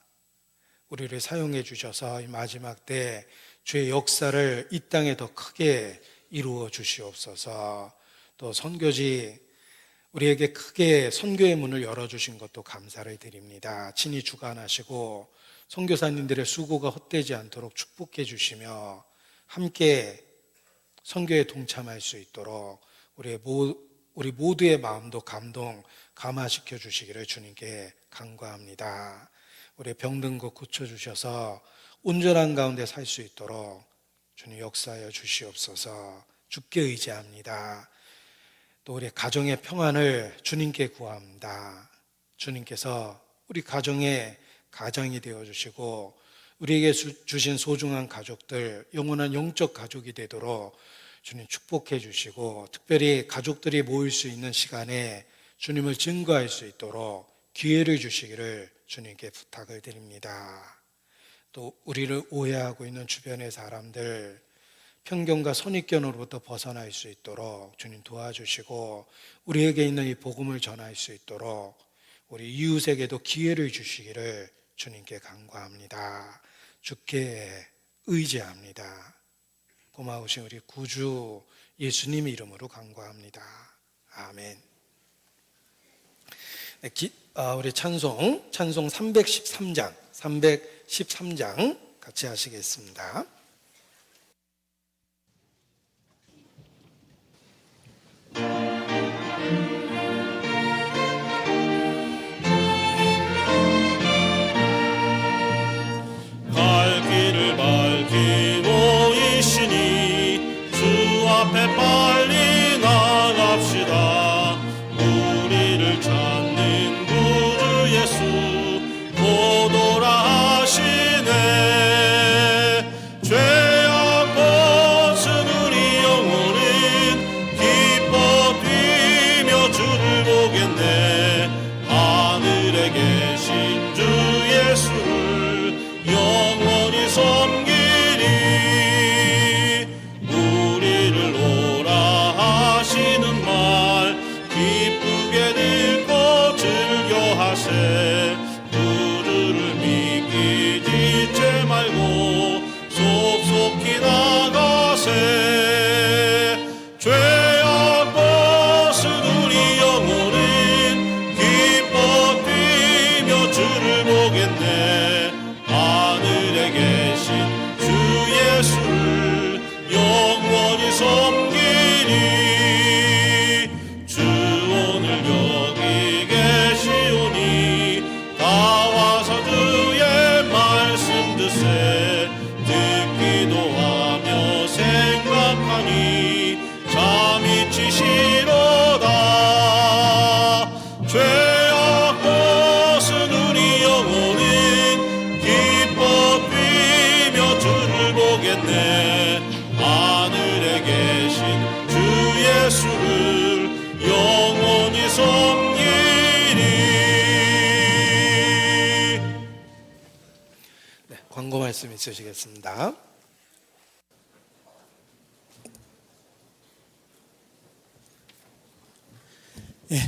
우리를 사용해 주셔서 이 마지막 때 주의 역사를 이 땅에 더 크게 이루어 주시옵소서. 또 선교지 우리에게 크게 선교의 문을 열어주신 것도 감사를 드립니다. 친히 주관하시고 선교사님들의 수고가 헛되지 않도록 축복해 주시며 함께 선교에 동참할 수 있도록 우리 모두의 마음도 감화시켜 주시기를 주님께 간구합니다. 우리의 병든 것 고쳐주셔서 온전한 가운데 살 수 있도록 주님 역사하여 주시옵소서. 주께 의지합니다. 또 우리 가정의 평안을 주님께 구합니다. 주님께서 우리 가정의 가장이 되어주시고 우리에게 주신 소중한 가족들, 영원한 영적 가족이 되도록 주님 축복해 주시고 특별히 가족들이 모일 수 있는 시간에 주님을 증거할 수 있도록 기회를 주시기를 주님께 부탁을 드립니다. 또 우리를 오해하고 있는 주변의 사람들, 편견과 선입견으로부터 벗어날 수 있도록 주님 도와주시고, 우리에게 있는 이 복음을 전할 수 있도록 우리 이웃에게도 기회를 주시기를 주님께 간구합니다. 주께 의지합니다. 고마우신 우리 구주 예수님 이름으로 간구합니다. 아멘. 우리 찬송 313장 같이 하시겠습니다. 갈 길을 밝히고 이시니 주 앞에 빨리 나갑시다. 우리를 찾는 구주 예수 보도라 하시네. 죄악 벗은 우리 영혼은 기뻐 뛰며 주를 보겠네. 하늘에 계신 주 예수를 영원히 섬기리. 우리를 오라 하시는 말 기쁘게 듣고 즐겨하세. 구주를 믿기 지체 말고 속속히 나가세. 죄악 벗은 우리 영혼은 기뻐 뛰며 주를 보겠네. 하늘에 계신 주 예수를 영원히 섬기리. 주 오늘 여기 계시오니 다 와서 주의 말씀 듣세. 듣기도 하며 생각하니 잠이 치시로다. 죄악 벗은 우리 영혼은 기뻐 뛰며 주를 보겠네. 하늘에 계신 주 예수를 영원히 섬기리. 광고 말씀 있으시겠습니다.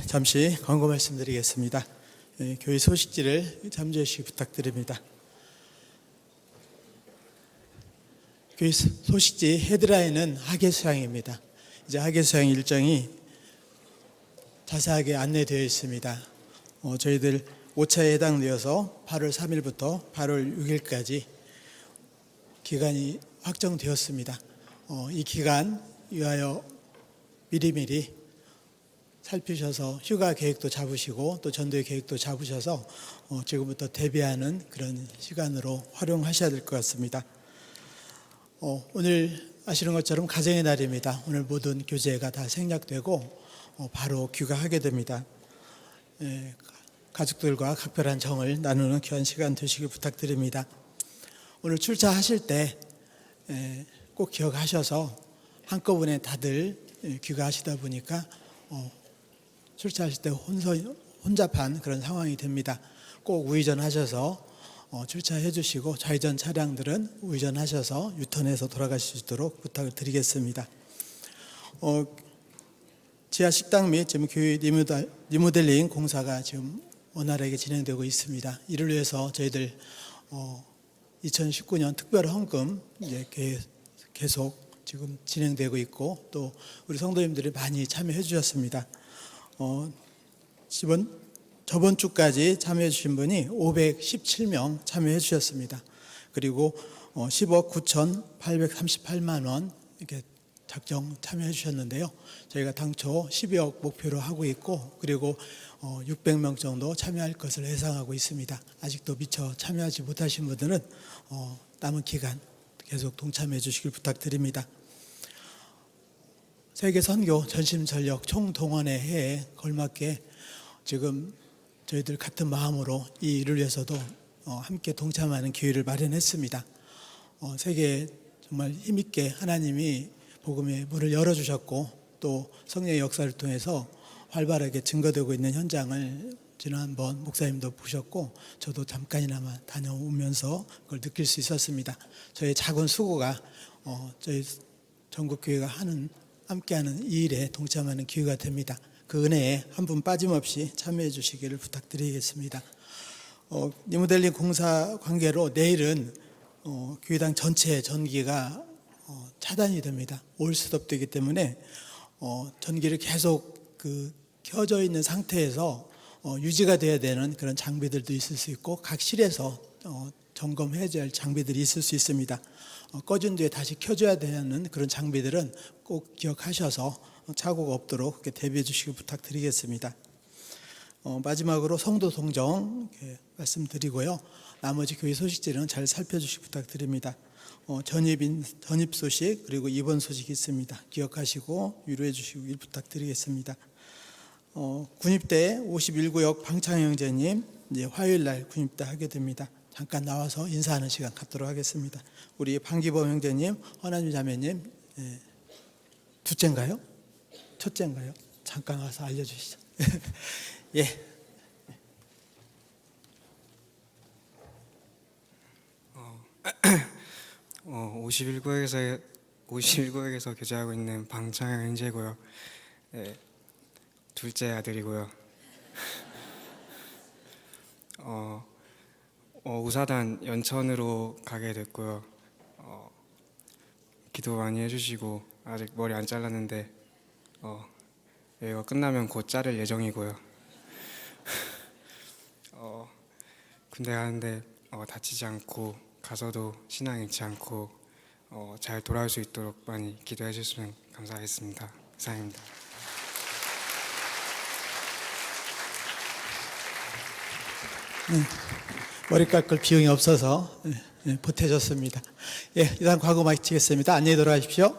잠시 광고 말씀드리겠습니다. 교회 소식지를 참조해 주시기 부탁드립니다. 교회 소식지 헤드라인은 학예수양입니다. 이제 학예수양 일정이 자세하게 안내되어 있습니다. 저희들 5차에 해당되어서 8월 3일부터 8월 6일까지 기간이 확정되었습니다. 이 기간 위하여 미리미리 살피셔서 휴가 계획도 잡으시고 또 전도의 계획도 잡으셔서 지금부터 대비하는 그런 시간으로 활용하셔야 될 것 같습니다. 오늘 아시는 것처럼 가정의 날입니다. 오늘 모든 교재가 다 생략되고 바로 귀가하게 됩니다. 가족들과 각별한 정을 나누는 귀한 시간 되시길 부탁드립니다. 오늘 출차하실 때 꼭 기억하셔서 한꺼번에 다들 귀가하시다 보니까 출차하실 때 혼잡한 그런 상황이 됩니다. 꼭 우회전하셔서 출차해 주시고 좌회전 차량들은 우회전하셔서 유턴해서 돌아가실 수 있도록 부탁을 드리겠습니다. 지하 식당 및 지금 교회 리모델링 공사가 지금 원활하게 진행되고 있습니다. 이를 위해서 저희들 2019년 특별 헌금 이제 계속 지금 진행되고 있고 또 우리 성도님들이 많이 참여해 주셨습니다. 저번 주까지 참여해 주신 분이 517명 참여해 주셨습니다. 그리고 10억 9,838만 원 이렇게 작정 참여해 주셨는데요. 저희가 당초 12억 목표로 하고 있고 그리고 600명 정도 참여할 것을 예상하고 있습니다. 아직도 미처 참여하지 못하신 분들은 남은 기간 계속 동참해 주시길 부탁드립니다. 세계 선교 전심전력 총동원의 해에 걸맞게 지금 저희들 같은 마음으로 이 일을 위해서도 함께 동참하는 기회를 마련했습니다. 세계에 정말 힘있게 하나님이 복음의 문을 열어주셨고 또 성령의 역사를 통해서 활발하게 증거되고 있는 현장을 지난번 목사님도 보셨고 저도 잠깐이나마 다녀오면서 그걸 느낄 수 있었습니다. 저의 작은 수고가 저희 전국교회가 함께하는 이 일에 동참하는 기회가 됩니다. 그 은혜에 한 분 빠짐없이 참여해 주시기를 부탁드리겠습니다. 니모델링 공사 관계로 내일은 교회당 전체 전기가 차단이 됩니다. 올스톱되기 때문에 전기를 계속 켜져 있는 상태에서 유지가 돼야 되는 그런 장비들도 있을 수 있고 각 실에서 점검해줘야 할 장비들이 있을 수 있습니다. 꺼진 뒤에 다시 켜줘야 되는 그런 장비들은 꼭 기억하셔서 착오가 없도록 대비해 주시기 부탁드리겠습니다. 마지막으로 성도 동정 말씀드리고요. 나머지 교회 소식들은 잘 살펴주시기 부탁드립니다. 전입 소식 그리고 입원 소식이 있습니다. 기억하시고 유로해 주시길 부탁드리겠습니다. 군입대 51구역 방창 형제님 이제 화요일 날 군입대 하게 됩니다. 잠깐 나와서 인사하는 시간 갖도록 하겠습니다. 우리 방기범 형제님, 허나님 자매님 둘째인가요? 첫째인가요? 잠깐 와서 알려주시죠. 예. 51구역에서 교제하고 있는 방창현 형제고요. 네, 둘째 아들이고요. 우사단 연천으로 가게 됐고요. 기도 많이 해주시고 아직 머리 안 잘랐는데 이거 끝나면 곧 자를 예정이고요. 군대 가는데 다치지 않고 가서도 신앙 잃지 않고 잘 돌아올 수 있도록 많이 기도해 주시면 감사하겠습니다. 이상입니다. 머리 깎을 비용이 없어서 보태줬습니다. 예, 이상 과거 마치겠습니다. 안녕히 돌아가십시오.